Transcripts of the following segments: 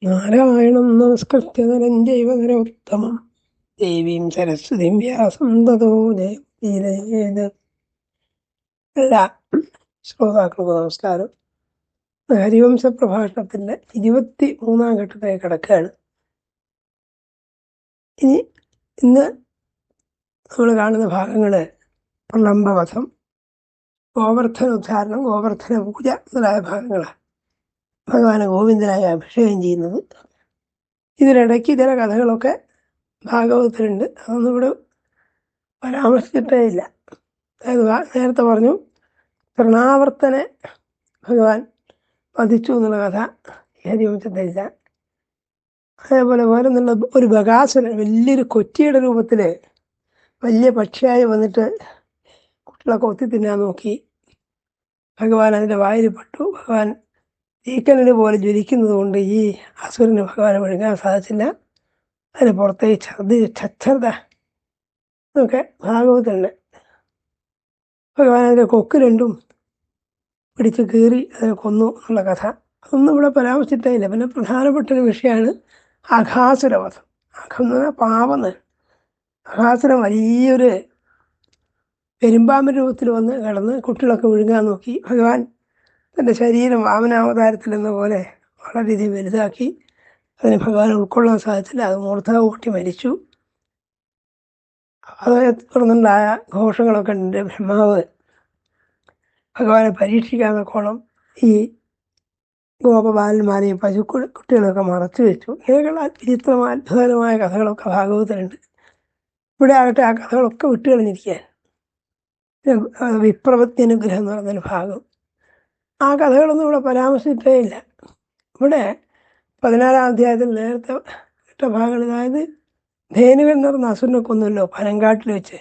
നാരായണം നമസ്കൃത്യ നരം ചൈവ നരോത്തമം ദേവീം സരസ്വതീം വ്യാസം തതോ ജയമുദീരയേത്. എല്ലാ ശ്രോതാക്കൾക്കും നമസ്കാരം. ഹരിവംശ പ്രഭാഷണത്തിന്റെ 23-ാം ഘട്ടത്തിലേക്ക് കിടക്കുകയാണ്. ഇന്ന് നമ്മൾ കാണുന്ന ഭാഗങ്ങള് പ്രലംബവധം, ഗോവർദ്ധന ഉദ്ധാരണം, ഗോവർദ്ധന പൂജ മുതലായ ഭാഗങ്ങളാണ്. ഭഗവാനെ ഗോവിന്ദനായി അഭിഷേകം ചെയ്യുന്നത്. ഇതിനിടയ്ക്ക് ചില കഥകളൊക്കെ ഭാഗവതത്തിലുണ്ട്. അതൊന്നും ഇവിടെ പരാമർശിച്ചിട്ടേ ഇല്ല. അതായത് നേരത്തെ പറഞ്ഞു തൃണാവർത്തനെ ഭഗവാൻ വധിച്ചു എന്നുള്ള കഥ ഹരിവംശത്തിലില്ല. അതേപോലെ വേറെ എന്നുള്ള ഒരു ബകാസുരൻ വലിയൊരു കൊറ്റിയുടെ രൂപത്തിൽ വലിയ പക്ഷിയായി വന്നിട്ട് കുട്ടികളെ കൊത്തി തിന്നാൻ നോക്കി. ഭഗവാൻ അതിൻ്റെ വായിൽ പെട്ടു. ഭഗവാൻ തീക്കനൽ പോലെ ജ്വലിക്കുന്നത് കൊണ്ട് ഈ അസുരന് ഭഗവാനെ വിഴുങ്ങാൻ സാധിച്ചില്ല. അതിന് പുറത്തേക്ക് ഛർദ്ദ എന്നൊക്കെ ഭാഗവതമുണ്ട്. ഭഗവാൻ അതിൻ്റെ കൊക്ക് രണ്ടും പിടിച്ച് കീറി അതിനെ കൊന്നു എന്നുള്ള കഥ അതൊന്നും ഇവിടെ പരാമർശിച്ചിട്ടേ ഇല്ല. പിന്നെ പ്രധാനപ്പെട്ട ഒരു വിഷയമാണ് അഘാസുരവധം. അഘം എന്ന് പറഞ്ഞാൽ പാവന്ന്. അഘാസുരം വലിയൊരു പെരുമ്പാമ്പ് രൂപത്തിൽ വന്ന് കിടന്ന് കുട്ടികളൊക്കെ വിഴുങ്ങാൻ നോക്കി. ഭഗവാൻ തൻ്റെ ശരീരം വാമനാവതാരത്തിൽ എന്ന പോലെ വളരെയധികം വലുതാക്കി. അതിന് ഭഗവാൻ ഉൾക്കൊള്ളാൻ സാധിച്ചില്ല. അത് മൂർധാവ് കൂട്ടി മരിച്ചു. അതേ തുടർന്നുണ്ടായ ഘോഷങ്ങളൊക്കെ ഉണ്ട്. ബ്രഹ്മാവ് ഭഗവാനെ പരീക്ഷിക്കാനൊക്കോളം ഈ ഗോപബാലന്മാരെയും കുട്ടികളൊക്കെ മറച്ചു വെച്ചു. ഇങ്ങനെയൊക്കെയുള്ള വിചിത്രമായ അത്ഭുതകരമായ കഥകളൊക്കെ ഭാഗവതത്തിലുണ്ട്. ഇവിടെ ആകട്ടെ ആ കഥകളൊക്കെ വിട്ടുകളഞ്ഞിരിക്കാൻ വിപ്രവത്യനുഗ്രഹം എന്ന് പറഞ്ഞൊരു ഭാഗം. ആ കഥകളൊന്നും ഇവിടെ പരാമർശിച്ചിട്ടേ ഇല്ല. ഇവിടെ 14-ാം അധ്യായത്തിൽ നേരത്തെ ഇട്ട ഭാഗങ്ങൾ, അതായത് ധേനുവൻ എന്ന് പറഞ്ഞ അസുരനെ കൊന്നല്ലോ പനങ്കാട്ടിൽ വെച്ച്.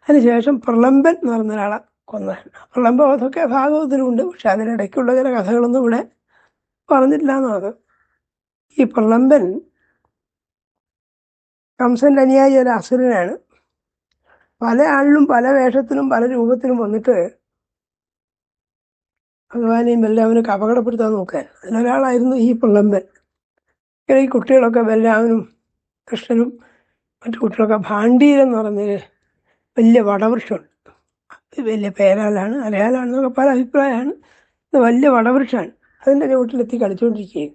അതിനുശേഷം പ്രളംബൻ എന്ന് പറഞ്ഞ ഒരാളെ കൊന്നതാണ്. പ്രളംബം അതൊക്കെ ഭാഗവതത്തിലുണ്ട്. പക്ഷെ അതിനിടയ്ക്കുള്ള ചില കഥകളൊന്നും ഇവിടെ പറഞ്ഞിട്ടില്ല എന്നാണ്. ഈ പ്രളംബൻ കംസന്റെ അനുയായി ഒരു അസുരനാണ്. പല ആളിലും പല വേഷത്തിലും പല രൂപത്തിലും വന്നിട്ട് ഭഗവാനെയും ബലരാമനൊക്കെ അപകടപ്പെടുത്താൻ നോക്കാൻ. അതിലൊരാളായിരുന്നു ഈ പ്രളംബൻ. ഈ കുട്ടികളൊക്കെ ബലരാമനും കൃഷ്ണനും മറ്റു കുട്ടികളൊക്കെ ഭാണ്ഡീരെന്ന് പറഞ്ഞൊരു വലിയ വടവൃക്ഷമുണ്ട്. വലിയ പേരാലാണ് അരയാലാണെന്നൊക്കെ പല അഭിപ്രായമാണ്. ഇത് വലിയ വടവൃക്ഷമാണ്. അതിൻ്റെ ചുവട്ടിലെത്തി കളിച്ചുകൊണ്ടിരിക്കുകയും.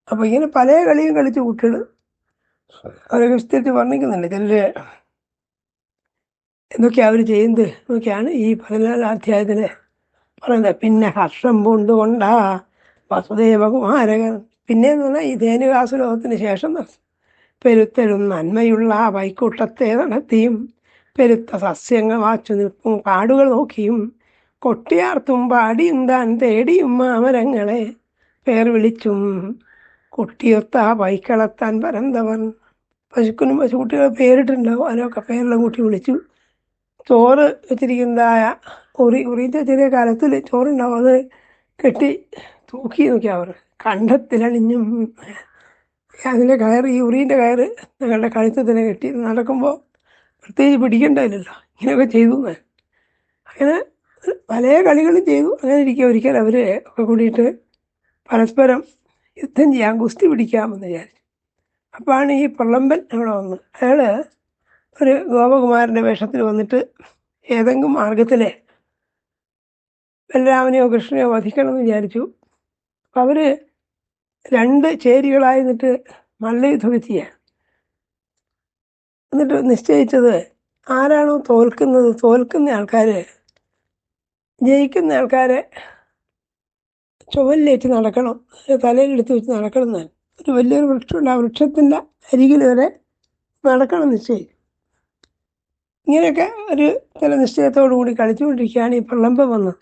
അപ്പോൾ ഇങ്ങനെ പല കളിയും കളിച്ച കുട്ടികൾ അവരൊക്കെ വിസ്തരിച്ച് വർണ്ണിക്കുന്നുണ്ട്. ചിലര് എന്തൊക്കെയാണ് അവർ ചെയ്യുന്നത് എന്നൊക്കെയാണ് ഈ 14-ാം അധ്യായത്തിൽ പറയുന്നത്. പിന്നെ ഹർഷം പൂണ്ടുകൊണ്ടാ വസുദേവകുമാരകൻ. പിന്നെ എന്ന് പറഞ്ഞാൽ ഈ ധേനുകാസുലോകത്തിന് ശേഷം പെരുത്തരും നന്മയുള്ള വൈക്കൂട്ടത്തെ നടത്തിയും പെരുത്ത സസ്യങ്ങൾ വാച്ചു നിൽപ്പും കാടുകൾ നോക്കിയും കൊട്ടിയാർത്തും പാടിയും താൻ തേടിയും മാമരങ്ങളെ പേർ വിളിച്ചും കുട്ടിയൊത്ത വൈക്കളത്താൻ പരന്തവൻ. പശുക്കുനും പശുക്കുട്ടികളെ പേരിട്ടുണ്ടാവും. അതിനൊക്കെ പേരെല്ലാം കൂട്ടി വിളിച്ചു. ചോറ് വെച്ചിരിക്കുന്നതായ ഉറിൻ്റെ ചെറിയ കാലത്തിൽ ചോറുണ്ടാവും. അത് കെട്ടി തൂക്കി നോക്കി അവർ കണ്ടത്തിലണിഞ്ഞും അതിൻ്റെ കയറ്, ഈ ഉറീൻ്റെ കയറ് ഞങ്ങളുടെ കഴുത്തിൽ തന്നെ കെട്ടി നടക്കുമ്പോൾ പ്രത്യേകിച്ച് പിടിക്കണ്ടായില്ലല്ലോ. ഇങ്ങനെയൊക്കെ ചെയ്തു. അങ്ങനെ പല കളികളും ചെയ്തു. അങ്ങനെ ഇരിക്കുക ഒരിക്കൽ അവർ ഒക്കെ കൂടിയിട്ട് പരസ്പരം യുദ്ധം ചെയ്യാം, ഗുസ്തി പിടിക്കാമെന്ന് വിചാരിച്ചു. അപ്പോഴാണ് ഈ പ്രളംബൻ അവിടെ വന്നത്. അയാൾ ഒരു ഗോപകുമാരൻ്റെ വേഷത്തിൽ വന്നിട്ട് ഏതെങ്കിലും മാർഗത്തിൽ ബലരാമനെയോ കൃഷ്ണനെയോ വധിക്കണമെന്ന് വിചാരിച്ചു. അപ്പം അവർ 2 ചേരികളായി നിന്നിട്ട് മല്ലയുദ്ധമൊക്കെ ചെയ്യാൻ എന്നിട്ട് നിശ്ചയിച്ചത് ആരാണോ തോൽക്കുന്ന ആൾക്കാർ ജയിക്കുന്ന ആൾക്കാരെ ചുമലിലേറ്റ് നടക്കണം, തലയിലെടുത്ത് വെച്ച് നടക്കണം എന്നാണ്. ഒരു വലിയൊരു വൃക്ഷമുണ്ട്. ആ വൃക്ഷത്തിൻ്റെ അരികിൽ വരെ നടക്കണം നിശ്ചയിച്ചു. ഇങ്ങനെയൊക്കെ ഒരു ചില നിശ്ചയത്തോടു കൂടി കളിച്ചുകൊണ്ടിരിക്കുകയാണ് ഈ പ്രളംബം വന്നത്.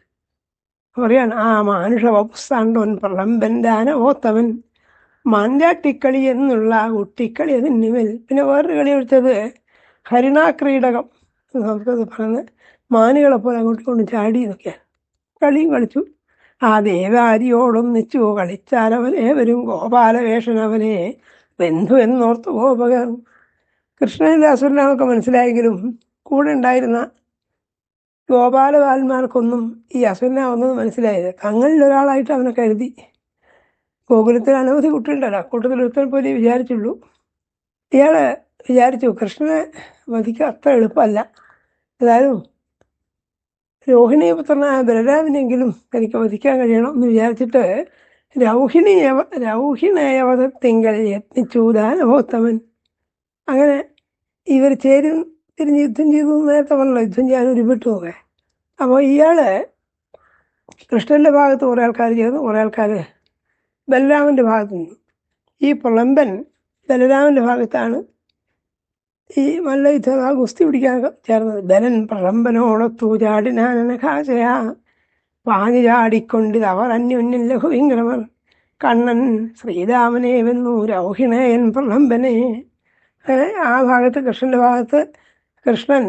പറയാണ്, ആ മാനുഷ വപുസ്താണ്ടവൻ പ്രളംബൻ്റെ ആനവോത്തവൻ മാഞ്ചാട്ടിക്കളി എന്നുള്ള കുട്ടിക്കളി അതിന്മേൽ. പിന്നെ വേറൊരു കളി എടുത്തത് ഹരിണാക്രീഡകം, സംസ്കൃതത്തിൽ പറയുന്നത് മാനുകളെ പോലെ അങ്ങോട്ട് കൊണ്ട് ചാടി എന്നൊക്കെയാണ്. കളിയും കളിച്ചു. ആ ദേവാരിയോടൊന്നിച്ചു കളിച്ചാലവനേവരും ഗോപാലവേഷനവനെ ബന്ധു എന്നോർത്ത് ഗോപകർ. കൃഷ്ണൻ്റെ അസുരനാന്നൊക്കെ മനസ്സിലായെങ്കിലും കൂടെ ഉണ്ടായിരുന്ന ഗോപാലബാലന്മാർക്കൊന്നും ഈ അസുരനാ വന്നത് മനസ്സിലായത്. തങ്ങളിൽ ഒരാളായിട്ട് അവനെ കരുതി. ഗോകുലത്തിൽ അനവധി കുട്ടികളുണ്ടല്ലോ, കൂട്ടത്തിൽ ഒരുത്തൻ പോലെ വിചാരിച്ചുള്ളൂ. ഇയാൾ വിചാരിച്ചു കൃഷ്ണനെ വധിക്കുക അത്ര എളുപ്പമല്ല, ഏതായാലും രോഹിണീപുത്രനായ ബലരാമനെങ്കിലും എനിക്ക് വധിക്കാൻ കഴിയണം എന്ന് വിചാരിച്ചിട്ട് രൗഹിണേയവധത്തിങ്കൽ യത്നിച്ചു ദാനവോത്തമൻ. അങ്ങനെ ഇവർ തിരിഞ്ഞ് യുദ്ധം ചെയ്തു. നേരത്തെ പറഞ്ഞല്ലോ, യുദ്ധം ചെയ്യാൻ ഒരുമിട്ട് പോകെ. അപ്പോൾ ഇയാൾ കൃഷ്ണൻ്റെ ഭാഗത്ത് കുറേ ആൾക്കാർ ചേർന്ന്, കുറേ ആൾക്കാർ ബലരാമൻ്റെ ഭാഗത്ത് നിന്നു. ഈ പ്രളംബൻ ബലരാമൻ്റെ ഭാഗത്താണ് ഈ മല്ലയുദ്ധം ആ ഗുസ്തി പിടിക്കാൻ ചേർന്നത്. ബലൻ പ്രളംബനോടൊത്തു ചാടിനാനഘാശയാ പാഞ്ഞു ചാടിക്കൊണ്ടിത് അവർ അന്യോന്യം ലഘുവിംഗ്രമർ കണ്ണൻ ശ്രീരാമനെ വെന്നു രൗഹിണയൻ പ്രളംബനെ. അങ്ങനെ ആ ഭാഗത്ത്, കൃഷ്ണൻ്റെ ഭാഗത്ത് കൃഷ്ണൻ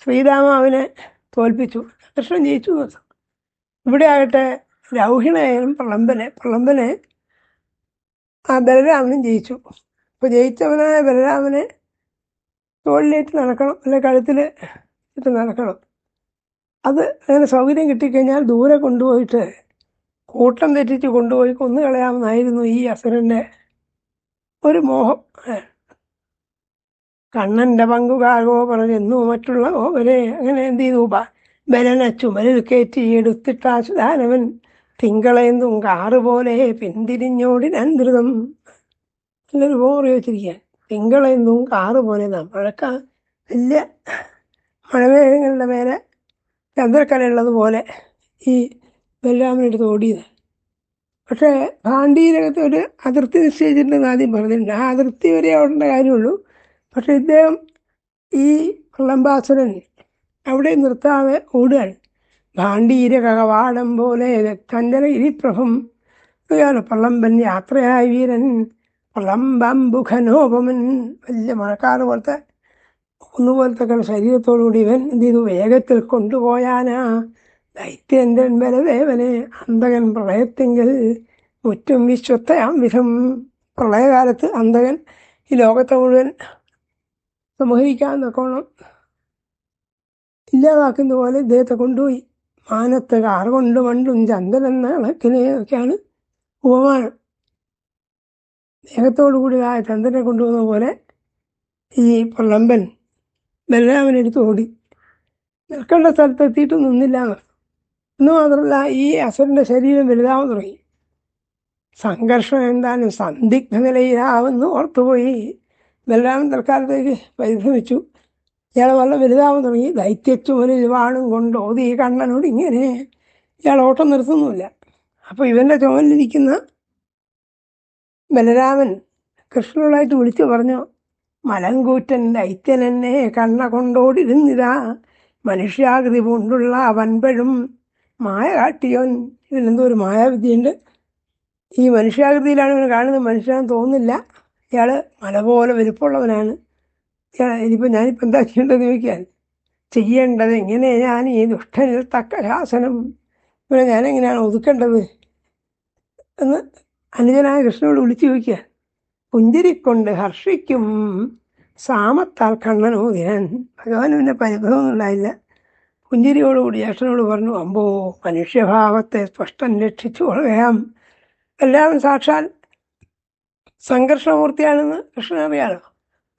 ശ്രീരാമാവിനെ തോൽപ്പിച്ചു, കൃഷ്ണൻ ജയിച്ചു എന്നർത്ഥം. ഇവിടെ ആകട്ടെ രൗഹിണയൻ പ്രളംബനെ ആ ബലരാമനും ജയിച്ചു. അപ്പോൾ ജയിച്ചവനായ ബലരാമനെ തോളിലേറ്റ് നടക്കണം, അല്ലെ കഴുത്തിൽ ഇട്ട് നടക്കണം. അത് അങ്ങനെ സൗകര്യം കിട്ടിക്കഴിഞ്ഞാൽ ദൂരെ കൊണ്ടുപോയിട്ട് കൂട്ടം തെറ്റിച്ച് കൊണ്ടുപോയി കൊന്നു കളയാമെന്നായിരുന്നു ഈ അസുരൻ്റെ ഒരു മോഹം. കണ്ണൻ്റെ പങ്കുകാരോ പറഞ്ഞെന്നു മറ്റുള്ള ഓവരെ. അങ്ങനെ എന്ത് ചെയ്തു? ബലനെ ചുമലിൽ കയറ്റി എടുത്തിട്ടാശുദാനവൻ തിങ്കളെന്തും കാറ് പോലെ പിന്തിരിഞ്ഞോടിനാൻ ധൃതം. നല്ലൊരു പോറി വെച്ചിരിക്കാൻ. തിങ്കളെന്തും കാറ് പോലെ വലിയ മഴമേഘങ്ങളുടെ മേലെ ചന്ദ്രക്കലയുള്ളതുപോലെ ഈ ബലരാമനെടുത്ത് ഓടിയത്. പക്ഷേ ഭാണ്ഡീരകത്ത് ഒരു അതിർത്തി നിശ്ചയിച്ചിട്ടുണ്ടെന്ന് ആദ്യം പറഞ്ഞിട്ടുണ്ട്. ആ അതിർത്തി വരെ ഓടേണ്ട കാര്യമുള്ളൂ. പക്ഷെ ഇദ്ദേഹം ഈ പ്രളംബാസുരൻ അവിടെ നിർത്താതെ ഓടുകയാണ്. ഭാണ്ഡീരകവാടം പോലെ വ്യക്തഞ്ജലഗിരിപ്രഭം. പ്രളംബൻ യാത്രയായ വീരൻ പ്രളംബംബുഖനോപമൻ. വലിയ മഴക്കാറ് പോലത്തെ ഒന്നുപോലത്തെ ശരീരത്തോടുകൂടി ഇവൻ എന്ത് ചെയ്തു? വേഗത്തിൽ കൊണ്ടുപോയാനാ ദൈത്യേന്ദ്രൻ ബലദേവനെ അന്തകൻ പ്രളയത്തെങ്കിൽ മുറ്റും വിശ്വത്തയാം വിധം. പ്രളയകാലത്ത് അന്തകൻ ഈ ലോകത്തെ മുഴുവൻ സംഹരിക്കാൻ നോക്കണം ഇല്ലാതാക്കുന്ന പോലെ ഇദ്ദേഹത്തെ കൊണ്ടുപോയി. മാനത്ത് കാർ കൊണ്ട് മണ്ടും ചന്ദ്രൻ കണക്കിനെയൊക്കെയാണ് ഉപമാനം. ദേഹത്തോടു കൂടിയതായ ചന്ദ്രനെ കൊണ്ടുപോകുന്ന പോലെ ഈ പ്രളംബൻ ബലരാമനെടുത്ത് ഓടി. നിൽക്കേണ്ട സ്ഥലത്ത് എത്തിയിട്ട് നിന്നില്ല എന്ന് മാത്രമല്ല, ഈ അസുരൻ്റെ ശരീരം വലുതാവാൻ തുടങ്ങി. സംഘർഷം എന്തായാലും സന്ദിഗ്ധ നിലയിലാവെന്ന് ഓർത്തുപോയി. ബലരാമൻ തൽക്കാലത്തേക്ക് പരിഭ്രമിച്ചു. ഇയാൾ വളരെ വലുതാവാൻ തുടങ്ങി. ദൈത്യച്ചുമലിൽ വാണും കൊണ്ട് ഓതി കണ്ണനോട് ഇങ്ങനെ. ഇയാൾ ഓട്ടം നിർത്തുന്നുമില്ല. അപ്പോൾ ഇവൻ്റെ ചുമലിലിരിക്കുന്ന ബലരാമൻ കൃഷ്ണനോടായിട്ട് വിളിച്ചു പറഞ്ഞു, മലങ്കൂറ്റൻ ദൈത്യനെന്നെ കണ്ണ കൊണ്ടോടിരുന്നിതാ മനുഷ്യാകൃതി കൊണ്ടുള്ള വൻപഴും മായ കാട്ടിയോൻ. ഇതിലെന്തോ ഒരു മായാവിദ്യയുണ്ട്. ഈ മനുഷ്യാകൃതിയിലാണ് ഇവനെ കാണുന്നത്, മനുഷ്യനാണെന്ന് തോന്നുന്നില്ല. ഇയാൾ മല പോലെ വലുപ്പമുള്ളവനാണ്. ഇനിയിപ്പോൾ ഞാനിപ്പോൾ എന്താ ചെയ്യേണ്ടതെന്ന് ചോദിക്കാൻ, ചെയ്യേണ്ടത് എങ്ങനെ ഞാൻ ഈ ദുഷ്ടനിൽ തക്ക ശാസനം, ഇവനെ ഞാനെങ്ങനെയാണ് ഒതുക്കേണ്ടത് എന്ന് അനുജനായ കൃഷ്ണനോട് വിളിച്ചു ചോദിക്കുക. പുഞ്ചിരിക്കൊണ്ട് ഹർഷിക്കും സാമത്താൽ കണ്ണനോദിനാൻ. ഭഗവാൻ പിന്നെ പരിഭവമൊന്നും ഉണ്ടായില്ല. പുഞ്ചിരിയോടുകൂടി ജ്യേഷ്ഠനോട് പറഞ്ഞു, അമ്പോ മനുഷ്യഭാവത്തെ സ്പഷ്ടം രക്ഷിച്ചു കൊള്ളുകയാം. എല്ലാവരും സാക്ഷാൽ സംഘർഷമൂർത്തിയാണെന്ന് കൃഷ്ണൻ അറിയാലോ.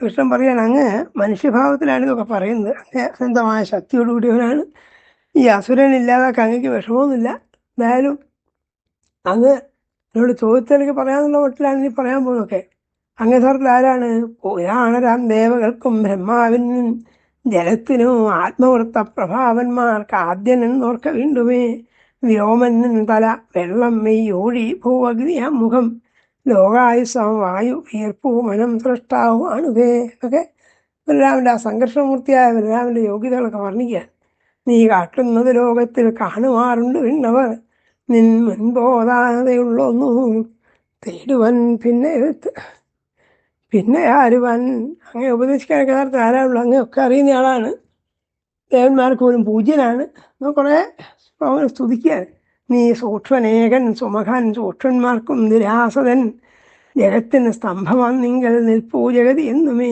കൃഷ്ണൻ പറയാൻ, അങ്ങ് മനുഷ്യഭാവത്തിലാണിതൊക്കെ പറയുന്നത്, അങ്ങ് സ്വന്തമായ ശക്തിയോടുകൂടിയവനാണ്. ഈ അസുരൻ ഇല്ലാതാക്കാൻ അങ്ങക്ക് വിഷമമൊന്നുമില്ല. എന്തായാലും അങ്ങ് എന്നോട് ചോദിച്ചെനിക്ക് പറയാനുള്ള മട്ടിലാണ് ഇനി പറയാൻ പോകുന്നതൊക്കെ. അങ്ങ് യഥാർത്ഥത്തിൽ ആരാണ്? പുരാണരാം ദേവകൾക്കും ബ്രഹ്മാവിനും ജലത്തിനും ആത്മവൃത്ത പ്രഭാവന്മാർക്ക് ആദ്യനെന്നോർക്ക വീണ്ടുമേ വ്യോമനും തല വെള്ളം മെയ്യോഴി ഭൂവഗ്നിയാം മുഖം ലോകായുസം വായു വീർപ്പു മനം സൃഷ്ടാവുമാണുവേ എന്നൊക്കെ ബലരാമൻ്റെ ആ സംഘർഷമൂർത്തിയായ ബലരാമൻ്റെ യോഗ്യതകളൊക്കെ വർണ്ണിക്കുക. നീ കാട്ടുന്നത് ലോകത്തിൽ കാണുമാറുണ്ട് വിണ്ണവർ നിൻ മുൻപോതാതെയുള്ളൊന്നു തേടുവൻ പിന്നെ ആരുവൻ. അങ്ങനെ ഉപദേശിക്കാനൊക്കെ യഥാർത്ഥം ആരാളുള്ളൂ? അങ്ങനെയൊക്കെ അറിയുന്ന ആളാണ്, ദേവന്മാർക്ക് പോലും പൂജ്യനാണ്. കുറേ സ്തുതിക്കുകയാണ്. നീ സൂക്ഷ്മനേകൻ സുമഖൻ സൂക്ഷ്മന്മാർക്കും നിരാസതൻ ജഗത്തിന് സ്തംഭമാന്നിങ്കൽ നിൽപ്പൂ ജഗതി എന്നുമേ.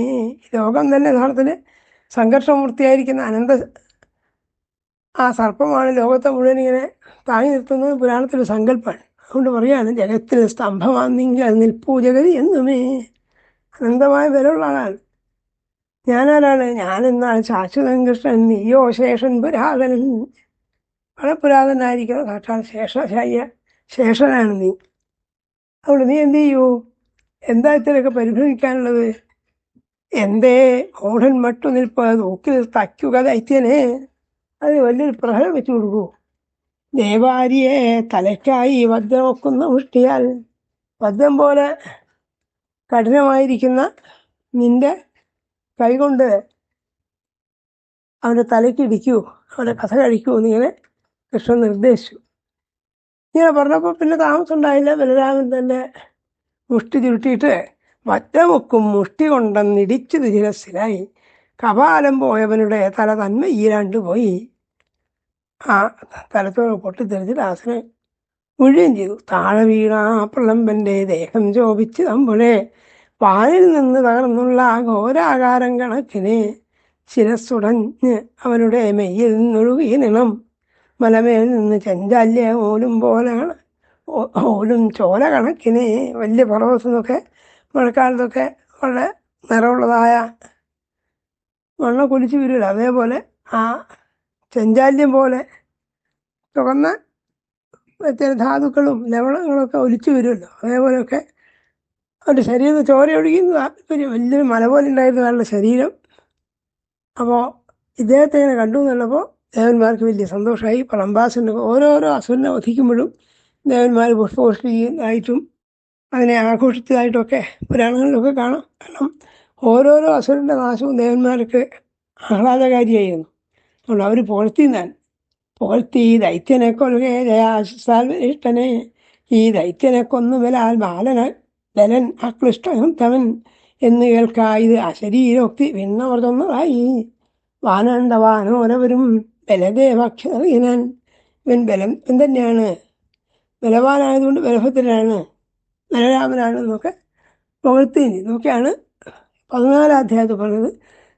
ലോകം തന്നെ യഥാർത്ഥത്തിൽ സംഘർഷമൂർത്തിയായിരിക്കുന്ന ആ സർപ്പമാണ് ലോകത്തെ മുഴുവൻ ഇങ്ങനെ താങ്ങി നിർത്തുന്നത്. പുരാണത്തിൻ്റെ സങ്കല്പമാണ്. അതുകൊണ്ട് പറയാണ്, ജഗത്തിൽ സ്തംഭമാണെങ്കിൽ നിൽപ്പൂ ജഗതി എന്നുമേ. അനന്തമായ വിലയുള്ള ആളാണ്. ഞാനാരാണ്? ഞാനെന്നാൽ ശാശ്വതൻ കൃഷ്ണൻ, നീയോ ശേഷൻ പുരാതനൻ. വളരെ പുരാതനായിരിക്കണം, സാക്ഷാൽ ശേഷനാണ് നീ. അതുകൊണ്ട് നീ എന്ത് ചെയ്യൂ? എന്താ ഇത്രയൊക്കെ പരിഭ്രമിക്കാനുള്ളത്? എന്തേ മൂഢൻ മട്ടു നിൽപ്പ് നോക്കിൽ തയ്ക്കുക ദൈത്യനെ. അത് വലിയൊരു പ്രഹരം വെച്ചു കൊടുക്കൂ. ദേവാരിയെ തലയ്ക്കായി വജ്രമൊക്കുന്ന മുഷ്ടിയാൽ. വജ്രം പോലെ കഠിനമായിരിക്കുന്ന നിന്റെ കൈകൊണ്ട് അവൻ്റെ തലയ്ക്കിടിക്കൂ, അവൻ്റെ കഥ കഴിക്കൂ എന്നിങ്ങനെ കൃഷ്ണൻ നിർദ്ദേശിച്ചു. ഇങ്ങനെ പറഞ്ഞപ്പോൾ പിന്നെ താമസം ഉണ്ടായില്ല. ബലരാമൻ തന്നെ മുഷ്ടി ചുരുട്ടിയിട്ട് വജ്രമൊക്കും മുഷ്ടി കൊണ്ടെന്നിടിച്ചത് ശിരസ്സിലായി. കപാലം പോയവനുടെ തല തന്മ പോയി. ആ തലത്തോട് പൊട്ടിത്തെറിച്ച് ദാസനെ വീഴുകയും ചെയ്തു. താഴെ വീണ ആ പ്രളംബന്റെ ദേഹം ശോഭിച്ച് തമ്പുഴെ വാനിൽ നിന്ന് തകർന്നുള്ള ഘോരാകാരം കണക്കിന് ശിരസ്സുടഞ്ഞ് അവനുടെ മെയ്യിൽ നിന്നൊഴുകിയ നിണം മലമേൽ നിന്ന് ചെഞ്ചാല്യ ഓലും ചോല കണക്കിന്. വലിയ പർവ്വതത്തിൽ നിന്നൊക്കെ മഴക്കാലത്തൊക്കെ വളരെ നിറമുള്ളതായ മണ്ണ കുലിച്ച് വീരില്ല, അതേപോലെ ആ ചെഞ്ചാല്യം പോലെ ചുവന്ന ചില ധാതുക്കളും ലവണങ്ങളൊക്കെ ഒലിച്ചു വരുമല്ലോ, അതേപോലെയൊക്കെ അവൻ്റെ ശരീരത്തിൽ ചോര ഒഴുകുന്ന വലിയൊരു മല പോലെ ഉണ്ടായിരുന്ന ആളുടെ ശരീരം. അപ്പോൾ ഇദ്ദേഹത്തെ ഇങ്ങനെ കണ്ടു എന്നുള്ളപ്പോൾ ദേവന്മാർക്ക് വലിയ സന്തോഷമായി. പ്രളംബാസുരനെ ഓരോരോ അസുരനെ വധിക്കുമ്പോഴും ദേവന്മാർ പുഷ്പവൃഷ്ടിയായിട്ടും അതിനെ ആഘോഷിച്ചതായിട്ടൊക്കെ പുരാണങ്ങളിലൊക്കെ കാണാം. കാരണം ഓരോരോ അസുരൻ്റെ നാശവും ദേവന്മാർക്ക് ആഹ്ലാദകാരിയായിരുന്നു. അതുകൊണ്ട് അവർ പുകഴ്ത്തി ദൈത്യനെ കൊൽകെ ജയാശിസാൽ ഇഷ്ടനെ. ഈ ദൈത്യനെ കൊന്നുവലാൽ ബലൻ അക്ലിഷ്ടവൻ എന്ന് കേൾക്കായത് അശരീരോക്തി വിണ്ണവർ തൊന്നതായി. വാനണ്ടവാനോരവരും ബലദേവാക്ഷ നൽകിനാൻ. ഇവൻ ബലം തന്നെയാണ്, ബലവാനായതുകൊണ്ട് ബലഭദ്രനാണ്, ബലരാമനാണ് എന്നൊക്കെ പുകഴ്ത്തി. ഇതൊക്കെയാണ് 14 അധ്യായത്തിൽ പറഞ്ഞത്.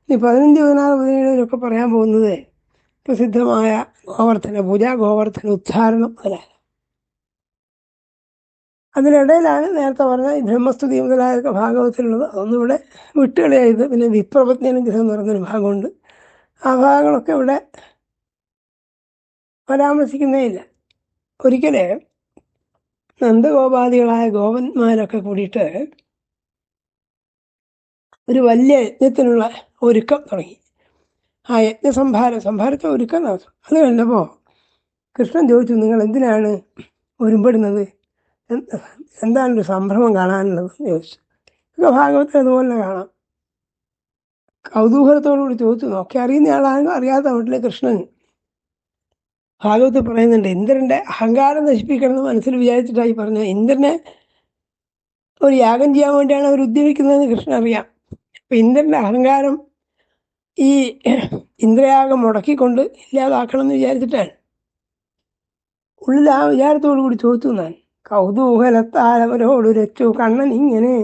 ഇനി 15, 16, 17 പറയാൻ പോകുന്നത് പ്രസിദ്ധമായ ഗോവർദ്ധന പൂജ, ഗോവർദ്ധന ഉദ്ധാരണം മുതലായ. അതിനിടയിലാണ് നേരത്തെ പറഞ്ഞ ഈ ബ്രഹ്മസ്തുതി മുതലായ ഭാഗവത്തിലുള്ളത്. അതൊന്നും ഇവിടെ വിട്ടുകളയായത്. പിന്നെ വിപ്രപത്നിഗ്രഹം എന്ന് പറഞ്ഞൊരു ഭാഗമുണ്ട്. ആ ഭാഗങ്ങളൊക്കെ ഇവിടെ പരാമർശിക്കുന്നേ ഇല്ല. ഒരിക്കലേ നന്ദഗോപാദികളായ ഗോപന്മാരൊക്കെ കൂടിയിട്ട് ഒരു വലിയ യജ്ഞത്തിനുള്ള ഒരുക്കം തുടങ്ങി. ആ സംഭാരത്തെ ഒരുക്കം നടത്തും. അത് കഴിഞ്ഞപ്പോൾ കൃഷ്ണൻ ചോദിച്ചു, നിങ്ങൾ എന്തിനാണ് ഒരുമ്പെടുന്നത്? എന്താണൊരു സംഭ്രമം കാണാനുള്ളത് ചോദിച്ചു. ഒക്കെ ഭാഗവത്തിൽ അതുപോലെ കാണാം. കൗതൂഹലത്തോടുകൂടി ചോദിച്ചു. നോക്കി അറിയുന്ന ആളാണെങ്കിൽ അറിയാത്ത വീട്ടിലെ കൃഷ്ണൻ ഭാഗവത്തിൽ പറയുന്നുണ്ട്, ഇന്ദ്രൻ്റെ അഹങ്കാരം നശിപ്പിക്കണമെന്ന് മനസ്സിൽ വിചാരിച്ചിട്ടായി പറഞ്ഞു. ഇന്ദ്രനെ ഒരു യാഗം ചെയ്യാൻ വേണ്ടിയാണ് അവർ ഉദ്യമിക്കുന്നതെന്ന് കൃഷ്ണൻ അറിയാം. അപ്പം ഇന്ദ്രൻ്റെ അഹങ്കാരം ഈ ഇന്ദ്രയാഗം മുടക്കിക്കൊണ്ട് ഇല്ലാതാക്കണം എന്ന് വിചാരിച്ചിട്ടാണ്. ഉള്ളിൽ ആ വിചാരത്തോടു കൂടി ചോദിച്ചു ഞാൻ. കൗതൂഹലത്താൽ അവരോട് രച്ചു കണ്ണൻ ഇങ്ങനെ,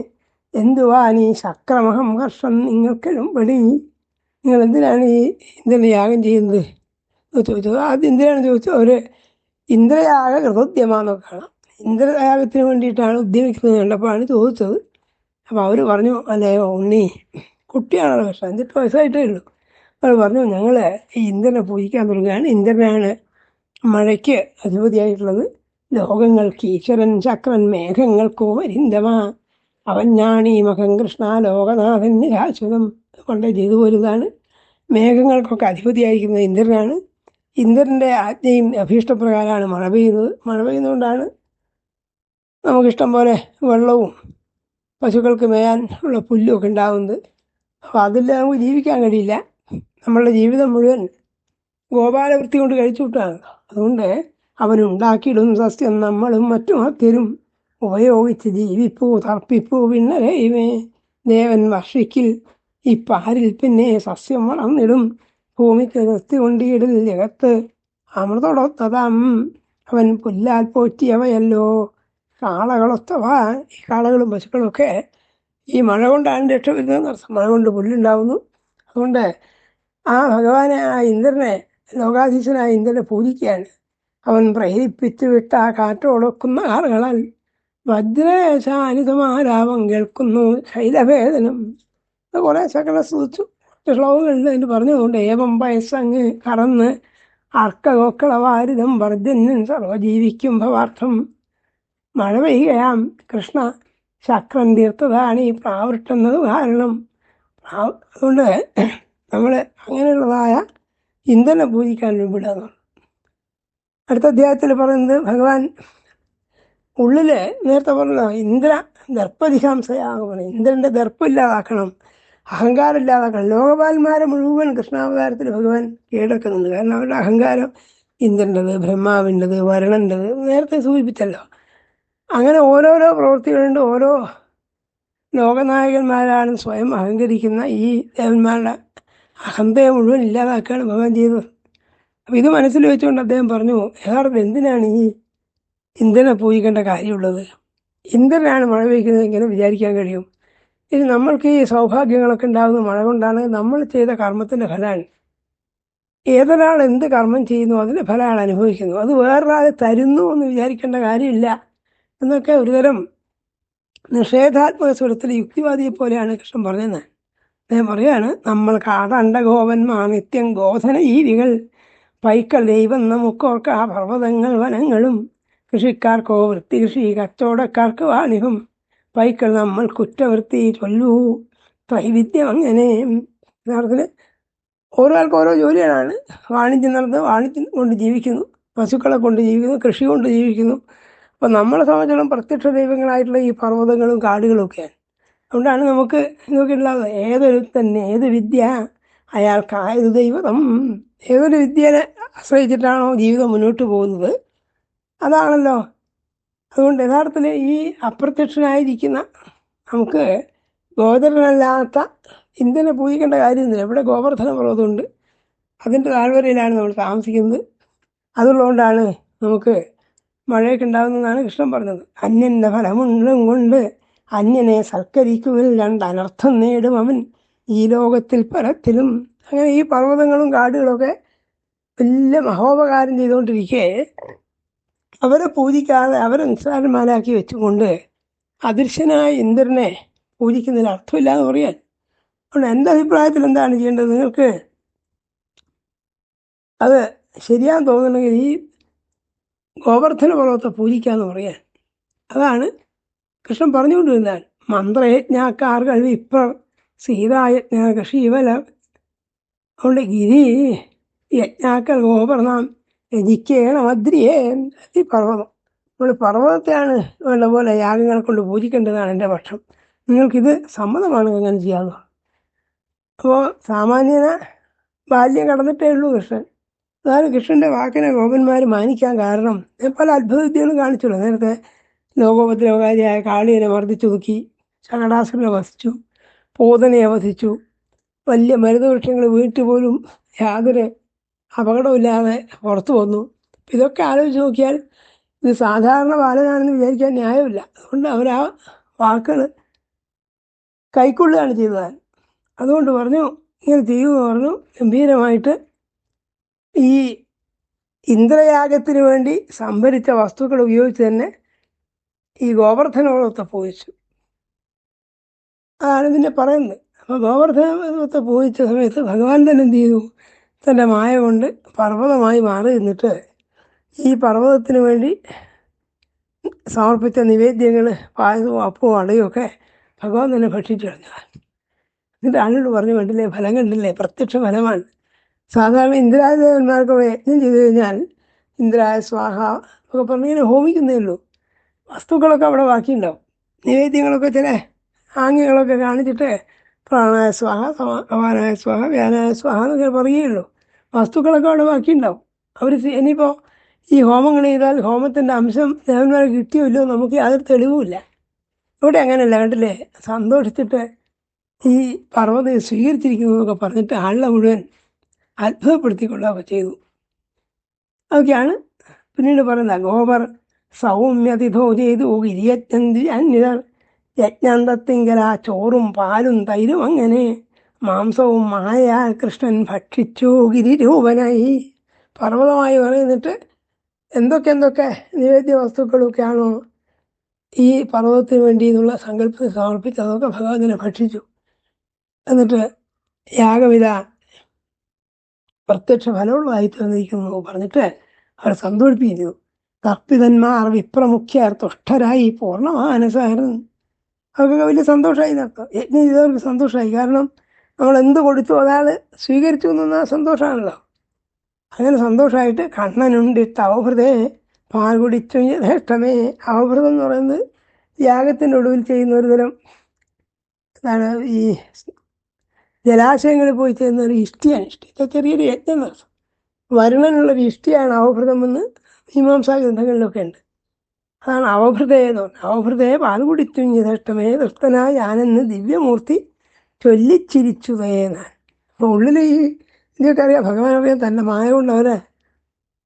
എന്തുവാ നീ ശക്രമഹം ഹർഷം നിങ്ങൾക്കെഴും പടി. നിങ്ങൾ എന്തിനാണ് ഈ ഇന്ദ്രനെ യാഗം ചെയ്യുന്നത് ചോദിച്ചത്. ആദ്യം എന്തിനാണ് ചോദിച്ചത്? അവർ ഇന്ദ്രയാഗ കൃതോദ്യമാന്നൊക്കെ കാണാം. ഇന്ദ്രയാഗത്തിന് വേണ്ടിയിട്ടാണ് ഉദ്യമിക്കുന്നത് കണ്ടപ്പോഴാണ് ചോദിച്ചത്. അപ്പോൾ അവർ പറഞ്ഞു, അല്ലയോ ഉണ്ണി, കുട്ടിയാണല്ലോ കൃഷ്ണൻ, 5-8 വയസ്സായിട്ടേ ഉള്ളൂ. അവർ പറഞ്ഞു, ഞങ്ങൾ ഈ ഇന്ദ്രനെ പൂജിക്കാൻ തുടങ്ങുകയാണ്. ഇന്ദ്രനാണ് മഴയ്ക്ക് അധിപതിയായിട്ടുള്ളത്. ലോകങ്ങൾക്ക് ഈശ്വരൻ ചക്രൻ മേഘങ്ങൾക്കോ വരിന്തമാ. അവൻ ഞാണീ മകൻ കൃഷ്ണ ലോകനാഥൻ നിരാശ്വതം കൊണ്ട് ചെയ്തു പോരുന്നതാണ്. മേഘങ്ങൾക്കൊക്കെ അധിപതിയായിരിക്കുന്നത് ഇന്ദ്രനാണ്. ഇന്ദ്രൻ്റെ ആജ്ഞയും അഭീഷ്ടപ്രകാരമാണ് മഴ പെയ്യുന്നത്. മഴ പെയ്യുന്നതുകൊണ്ടാണ് നമുക്കിഷ്ടം പോലെ വെള്ളവും പശുക്കൾക്ക് മേയാൻ ഉള്ള പുല്ലുമൊക്കെ ഉണ്ടാകുന്നത്. അപ്പോൾ അതില്ല നമുക്ക് ജീവിക്കാൻ കഴിയില്ല. നമ്മളുടെ ജീവിതം മുഴുവൻ ഗോപാലവൃത്തി കൊണ്ട് കഴിച്ചു വിട്ടാണ്. അതുകൊണ്ട് അവനുണ്ടാക്കിയിടും സസ്യം നമ്മളും മറ്റു മത്യരും ഉപയോഗിച്ച് ജീവിപ്പൂ തർപ്പിപ്പൂ പിന്നരയുമേ. ദേവൻ വർഷിക്കിൽ ഇപ്പാരിൽ പിന്നെ സസ്യം വളർന്നിടും. ഭൂമിക്ക് നിർത്തി കൊണ്ടിയിടിൽ ജഗത്ത് അമൃതോടൊത്തതാം. അവൻ പുല്ലാൽ പോറ്റിയവയല്ലോ കാളകളൊത്തവ. ഈ കാളകളും പശുക്കളും ഒക്കെ ഈ മഴ കൊണ്ടാണ് രക്ഷപ്പെടുന്നതെന്ന് അർത്ഥം. മഴ കൊണ്ട് പുല്ലുണ്ടാവുന്നു. അതുകൊണ്ട് ആ ഭഗവാനെ, ആ ഇന്ദ്രനെ, ലോകാധീശനായ ഇന്ദ്രനെ പൂജിക്കുകയാണ്. അവൻ പ്രേരിപ്പിച്ചു വിട്ട കാറ്റോടൊക്കുന്ന കാറുകളാൽ വജ്രശാലിതമാരാവം കേൾക്കുന്നു ശൈലഭേദനം. കുറെ സകല സ്തുതിച്ചു. ശ്ലോകങ്ങളിൽ അതിന് പറഞ്ഞതുകൊണ്ട് ഏവം വയസ്സങ്ങ് കറന്ന് അർക്കഗോക്കളവാരിതം വർജന്യൻ സർവജീവിക്കും ഭവാർത്ഥം. മഴ പെയ്യുകയാം കൃഷ്ണ, ശക്രൻ തീർത്തതാണ് ഈ പ്രാവൃട്ടെന്നത് കാരണം. അതുകൊണ്ട് നമ്മൾ അങ്ങനെയുള്ളതായ ഇന്ധനം പൂജിക്കാൻ വിടുക. അടുത്ത അധ്യായത്തിൽ പറയുന്നത് ഭഗവാൻ ഉള്ളില് നേരത്തെ പറഞ്ഞ ഇന്ദ്ര ദർപ്പദിശാംശയാകും പറയും. ഇന്ദ്രന്റെ ദർപ്പം ഇല്ലാതാക്കണം, അഹങ്കാരം ഇല്ലാതാക്കണം. ലോകപാലന്മാരെ മുഴുവൻ കൃഷ്ണാവതാരത്തിൽ ഭഗവാൻ കീഴടക്കുന്നുണ്ട്. കാരണം അവരുടെ അഹങ്കാരം ഇന്ദ്രൻ്റെത്, ബ്രഹ്മാവിൻ്റെത്, വരുണൻ്റെത് നേരത്തെ സൂചിപ്പിച്ചല്ലോ. അങ്ങനെ ഓരോരോ പ്രവൃത്തികളുണ്ട്. ഓരോ ലോകനായകന്മാരാണ് സ്വയം അഹങ്കരിക്കുന്ന ഈ ദേവന്മാരുടെ അഹന്തയെ മുഴുവൻ ഇല്ലാതാക്കുകയാണ് ഭഗവാൻ ചെയ്തത്. അപ്പം ഇത് മനസ്സിൽ വെച്ചുകൊണ്ട് അദ്ദേഹം പറഞ്ഞു, യഥാർത്ഥം എന്തിനാണ് ഈ ഇന്ദ്രനെ പൂജിക്കേണ്ട കാര്യമുള്ളത്? ഇന്ദ്രനാണ് മഴ പെയ്ക്കുന്നത് ഇങ്ങനെ വിചാരിക്കാൻ കഴിയും. ഇനി നമ്മൾക്ക് ഈ സൗഭാഗ്യങ്ങളൊക്കെ ഉണ്ടാകുന്ന മഴ കൊണ്ടാണ്, നമ്മൾ ചെയ്ത കർമ്മത്തിൻ്റെ ഫലമാണ്. ഏതൊരാൾ എന്ത് കർമ്മം ചെയ്യുന്നു അതിൻ്റെ ഫലം അയാൾ അനുഭവിക്കുന്നു. അത് വേറൊരാൾ തരുന്നു എന്ന് വിചാരിക്കേണ്ട കാര്യമില്ല എന്നൊക്കെ ഒരുതരം നിഷേധാത്മക സ്വരത്തിൽ യുക്തിവാദിയെ പോലെയാണ് കൃഷ്ണൻ പറഞ്ഞത്. അദ്ദേഹം പറയാണ്, നമ്മൾ കാടണ്ട ഗോപന്മാർ നിത്യം ഗോധന ജീവികൾ പൈക്കൾ ദൈവം നമുക്കോർക്ക പർവ്വതങ്ങൾ വനങ്ങളും കൃഷിക്കാർക്കോ വൃത്തി കൃഷി കച്ചവടക്കാർക്ക് വാണിഭം പൈക്കൾ നമ്മൾ കുറ്റവൃത്തി ചൊല്ലൂ ത്രൈവിദ്യം. അങ്ങനെ യഥാർത്ഥത്തിൽ ഓരോ ആൾക്കും ഓരോ ജോലികളാണ്. വാണിജ്യം നടന്ന് വാണിജ്യം കൊണ്ട് ജീവിക്കുന്നു, പശുക്കളെ കൊണ്ട് ജീവിക്കുന്നു, കൃഷി കൊണ്ട് ജീവിക്കുന്നു. അപ്പം നമ്മളെ സംബന്ധിച്ചിടത്തോളം പ്രത്യക്ഷ ദൈവങ്ങളായിട്ടുള്ള ഈ പർവ്വതങ്ങളും കാടുകളും ഒക്കെയാണ്. അതുകൊണ്ടാണ് നമുക്ക് ഇതൊക്കെ ഉള്ളത്. ഏത് വിദ്യ അയാൾക്കായത് ദൈവം. ഏതൊരു വിദ്യയെ ആശ്രയിച്ചിട്ടാണോ ജീവിതം മുന്നോട്ട് പോകുന്നത് അതാണല്ലോ. അതുകൊണ്ട് യഥാർത്ഥത്തിൽ ഈ അപ്രത്യക്ഷനായിരിക്കുന്ന നമുക്ക് ഗോചരനല്ലാത്ത ഇന്ദ്രനെ പൂജിക്കേണ്ട കാര്യമൊന്നുമില്ല. ഇവിടെ ഗോവർദ്ധന പർവ്വതമുണ്ട്, അതിൻ്റെ താഴ്വരയിലാണ് നമ്മൾ താമസിക്കുന്നത്. അതുള്ളതുകൊണ്ടാണ് നമുക്ക് മഴയൊക്കെ ഉണ്ടാകുന്നതെന്നാണ് കൃഷ്ണൻ പറഞ്ഞത്. അന്യൻ്റെ ഫലമുണ്ടും കൊണ്ട് അന്യനെ സൽക്കരിക്കുവിൽ രണ്ടനർത്ഥം നേടും അവൻ ഈ ലോകത്തിൽ പരത്തിലും. അങ്ങനെ ഈ പർവ്വതങ്ങളും കാടുകളൊക്കെ വലിയ മഹോപകാരം ചെയ്തുകൊണ്ടിരിക്കെ അവരെ പൂജിക്കാതെ അവരെ നിസ്സാരന്മാരാക്കി വെച്ചുകൊണ്ട് അദൃശ്യനായ ഇന്ദ്രനെ പൂജിക്കുന്നതിൽ അർത്ഥമില്ല എന്ന് പറയാൻ. അതുകൊണ്ട് എൻ്റെ അഭിപ്രായത്തിൽ എന്താണ് ചെയ്യേണ്ടത്? നിങ്ങൾക്ക് അത് ശരിയാന്ന് തോന്നുന്നുണ്ടെങ്കിൽ ഈ ഗോവർദ്ധന പർവ്വതത്തെ പൂജിക്കാന്ന് പറയാൻ. അതാണ് കൃഷ്ണൻ പറഞ്ഞുകൊണ്ടിരുന്നാൽ മന്ത്രയജ്ഞാക്കാർകൾ വിപ്രർ സീതായജ്ഞ കൃഷിവല. അതുകൊണ്ട് ഗിരി യജ്ഞാക്കൾ ഗോപർനാം രചിക്കണം അദ്രിയേ. ഈ പർവ്വതം, നമ്മൾ പർവ്വതത്തെയാണ് വേണ്ട പോലെ യാഗങ്ങളെ കൊണ്ട് പൂജിക്കേണ്ടതാണ് എൻ്റെ പക്ഷം. നിങ്ങൾക്കിത് സമ്മതമാണ് അങ്ങനെ ചെയ്യാമെന്ന്. അപ്പോൾ സാമാന്യന ബാല്യം കടന്നിട്ടേ ഉള്ളൂ കൃഷ്ണൻ. അതാണ് കൃഷ്ണൻ്റെ വാക്കിനെ ഗോപന്മാർ മാനിക്കാൻ കാരണം. പല അത്ഭുത വിദ്യകളും കാണിച്ചുള്ളൂ. നേരത്തെ ലോകോപദ്രവകാരിയായ കാളിയനെ മർദ്ദിച്ചൊതുക്കി, ശകടാസുരനെ വധിച്ചു, പൂതനയെ വധിച്ചു, വലിയ മരുതവൃക്ഷങ്ങൾ വീട്ടിൽ പോലും യാതൊരു അപകടമില്ലാതെ പുറത്തു വന്നു. ഇതൊക്കെ ആലോചിച്ച് നോക്കിയാൽ ഇത് സാധാരണ ബാലനാണെന്ന് വിചാരിക്കാൻ ന്യായമില്ല. അതുകൊണ്ട് അവരാ വാക്കുകൾ കൈക്കൊള്ളുകയാണ് ചെയ്തതാണ്. അതുകൊണ്ട് പറഞ്ഞു, ഇങ്ങനെ ചെയ്യുമെന്ന് പറഞ്ഞു. ഗംഭീരമായിട്ട് ഈ ഇന്ദ്രയാഗത്തിന് വേണ്ടി സംഭരിച്ച വസ്തുക്കൾ ഉപയോഗിച്ച് തന്നെ ഈ ഗോവർദ്ധനോളത്തെ പൂജിച്ചു. അതാണ് പിന്നെ പറയുന്നത്. അപ്പോൾ ഗോവർദ്ധനത്തെ പൂജിച്ച സമയത്ത് ഭഗവാൻ തന്നെ എന്ത് ചെയ്തു? തൻ്റെ മായ കൊണ്ട് പർവ്വതമായി മാറി നിന്നിട്ട് ഈ പർവ്വതത്തിന് വേണ്ടി സമർപ്പിച്ച നിവേദ്യങ്ങൾ, പായസവും അപ്പവും അടയുമൊക്കെ ഭഗവാൻ തന്നെ ഭക്ഷിച്ചു കളഞ്ഞതാണ്. എന്നിട്ട് ആളോട് പറഞ്ഞു, കണ്ടില്ലേ, ഫലം കണ്ടില്ലേ, പ്രത്യക്ഷ ഫലമാണ്. സാധാരണ ഇന്ദ്രായ ദേവന്മാർക്കൊക്കെ യജ്ഞം ചെയ്തു കഴിഞ്ഞാൽ ഇന്ദ്രായ സ്വാഹ ഒക്കെ പറഞ്ഞിങ്ങനെ ഹോമിക്കുന്നേ ഉള്ളൂ. വസ്തുക്കളൊക്കെ അവിടെ ബാക്കിയുണ്ടാവും. നിവേദ്യങ്ങളൊക്കെ ചില ആംഗ്യങ്ങളൊക്കെ കാണിച്ചിട്ട് പ്രാണായ സ്വാഹ, സമാനായ സ്വാഹ, വ്യാനായ സ്വാഹ എന്നൊക്കെ പറയുകയുള്ളൂ. വസ്തുക്കളൊക്കെ അവിടെ ബാക്കിയുണ്ടാവും. അവർ ഇനിയിപ്പോൾ ഈ ഹോമങ്ങൾ ചെയ്താൽ ഹോമത്തിൻ്റെ അംശം ദേവന്മാരെ കിട്ടിയോ ഇല്ലയോ നമുക്ക് യാതൊരു തെളിവുമില്ല. ഇവിടെ അങ്ങനെയല്ല, കണ്ടില്ലേ, സന്തോഷിച്ചിട്ട് ഈ പർവ്വതം സ്വീകരിച്ചിരിക്കുന്നു എന്നൊക്കെ പറഞ്ഞിട്ട് ആളെ മുഴുവൻ അത്ഭുതപ്പെടുത്തിക്കൊള്ളുകയൊക്കെ ചെയ്തു. അതൊക്കെയാണ് പിന്നീട് പറയുന്നത്. ഗോപർ സൗമ്യതിഥോ ചെയ്തു ഗിരിയജ്ഞർ യജ്ഞാന്തത്തിങ്കൽ ആ ചോറും പാലും തൈരും അങ്ങനെ മാംസവും മായ കൃഷ്ണൻ ഭക്ഷിച്ചു ഗിരിരൂപനായി. പർവ്വതമായി പറയുന്നിട്ട് എന്തൊക്കെ നിവേദ്യ വസ്തുക്കളൊക്കെയാണോ ഈ പർവ്വതത്തിന് വേണ്ടി എന്നുള്ള സങ്കല്പത്തിൽ സമർപ്പിച്ച് അതൊക്കെ ഭഗവാനെ ഭക്ഷിച്ചു. എന്നിട്ട് യാഗവിധ പ്രത്യക്ഷ ഫലമുള്ളതായി തീർന്നിരിക്കുന്നു പറഞ്ഞിട്ട് അവർ സന്തോഷിപ്പിക്കുന്നു. തർപ്പിതന്മാർ വിപ്രമുഖ്യർ തുഷ്ടരായി പൂർണ്ണമാനസായിരുന്നു. അവർക്കൊക്കെ വലിയ സന്തോഷമായി നടത്താം. യജ്ഞം ചെയ്തവർക്ക് സന്തോഷമായി. കാരണം നമ്മൾ എന്ത് കൊടുത്തു അയാൾ സ്വീകരിച്ചു എന്ന സന്തോഷമാണല്ലോ. അങ്ങനെ സന്തോഷമായിട്ട് കണ്ണനുണ്ടിട്ട് അവഭൃതേ പാൽ കുടിച്ചു യഥേഷ്ടമേ. അവഭൃതം എന്ന് പറയുന്നത് യാഗത്തിൻ്റെ ഒടുവിൽ ചെയ്യുന്ന ഒരു തരം എന്താണ്, ഈ ജലാശയങ്ങളിൽ പോയി ചെയ്യുന്ന ഒരു ഇഷ്ടിയാണ്. ഇഷ്ടി ചെറിയൊരു യജ്ഞം നടത്തും. വരുണനുള്ളൊരു ഇഷ്ടിയാണ് അവഭൃതം എന്ന് മീമാംസാ ഗ്രന്ഥങ്ങളിലൊക്കെ ഉണ്ട്. അതാണ് അവഭൃതയെ എന്ന് പറഞ്ഞത്. അവഭൃതയെ പാൽ കുടിച്ചു യഥേഷ്ടമേ ദുഷ്ടനായ ഞാനെന്ന് ദിവ്യമൂർത്തി ചൊല്ലിച്ചിരിച്ചുതേന്നാണ്. അപ്പോൾ ഉള്ളിൽ ഈ ഇതൊക്കെ അറിയാം, ഭഗവാൻ അറിയാൻ തന്നെ മായ കൊണ്ട് അവരെ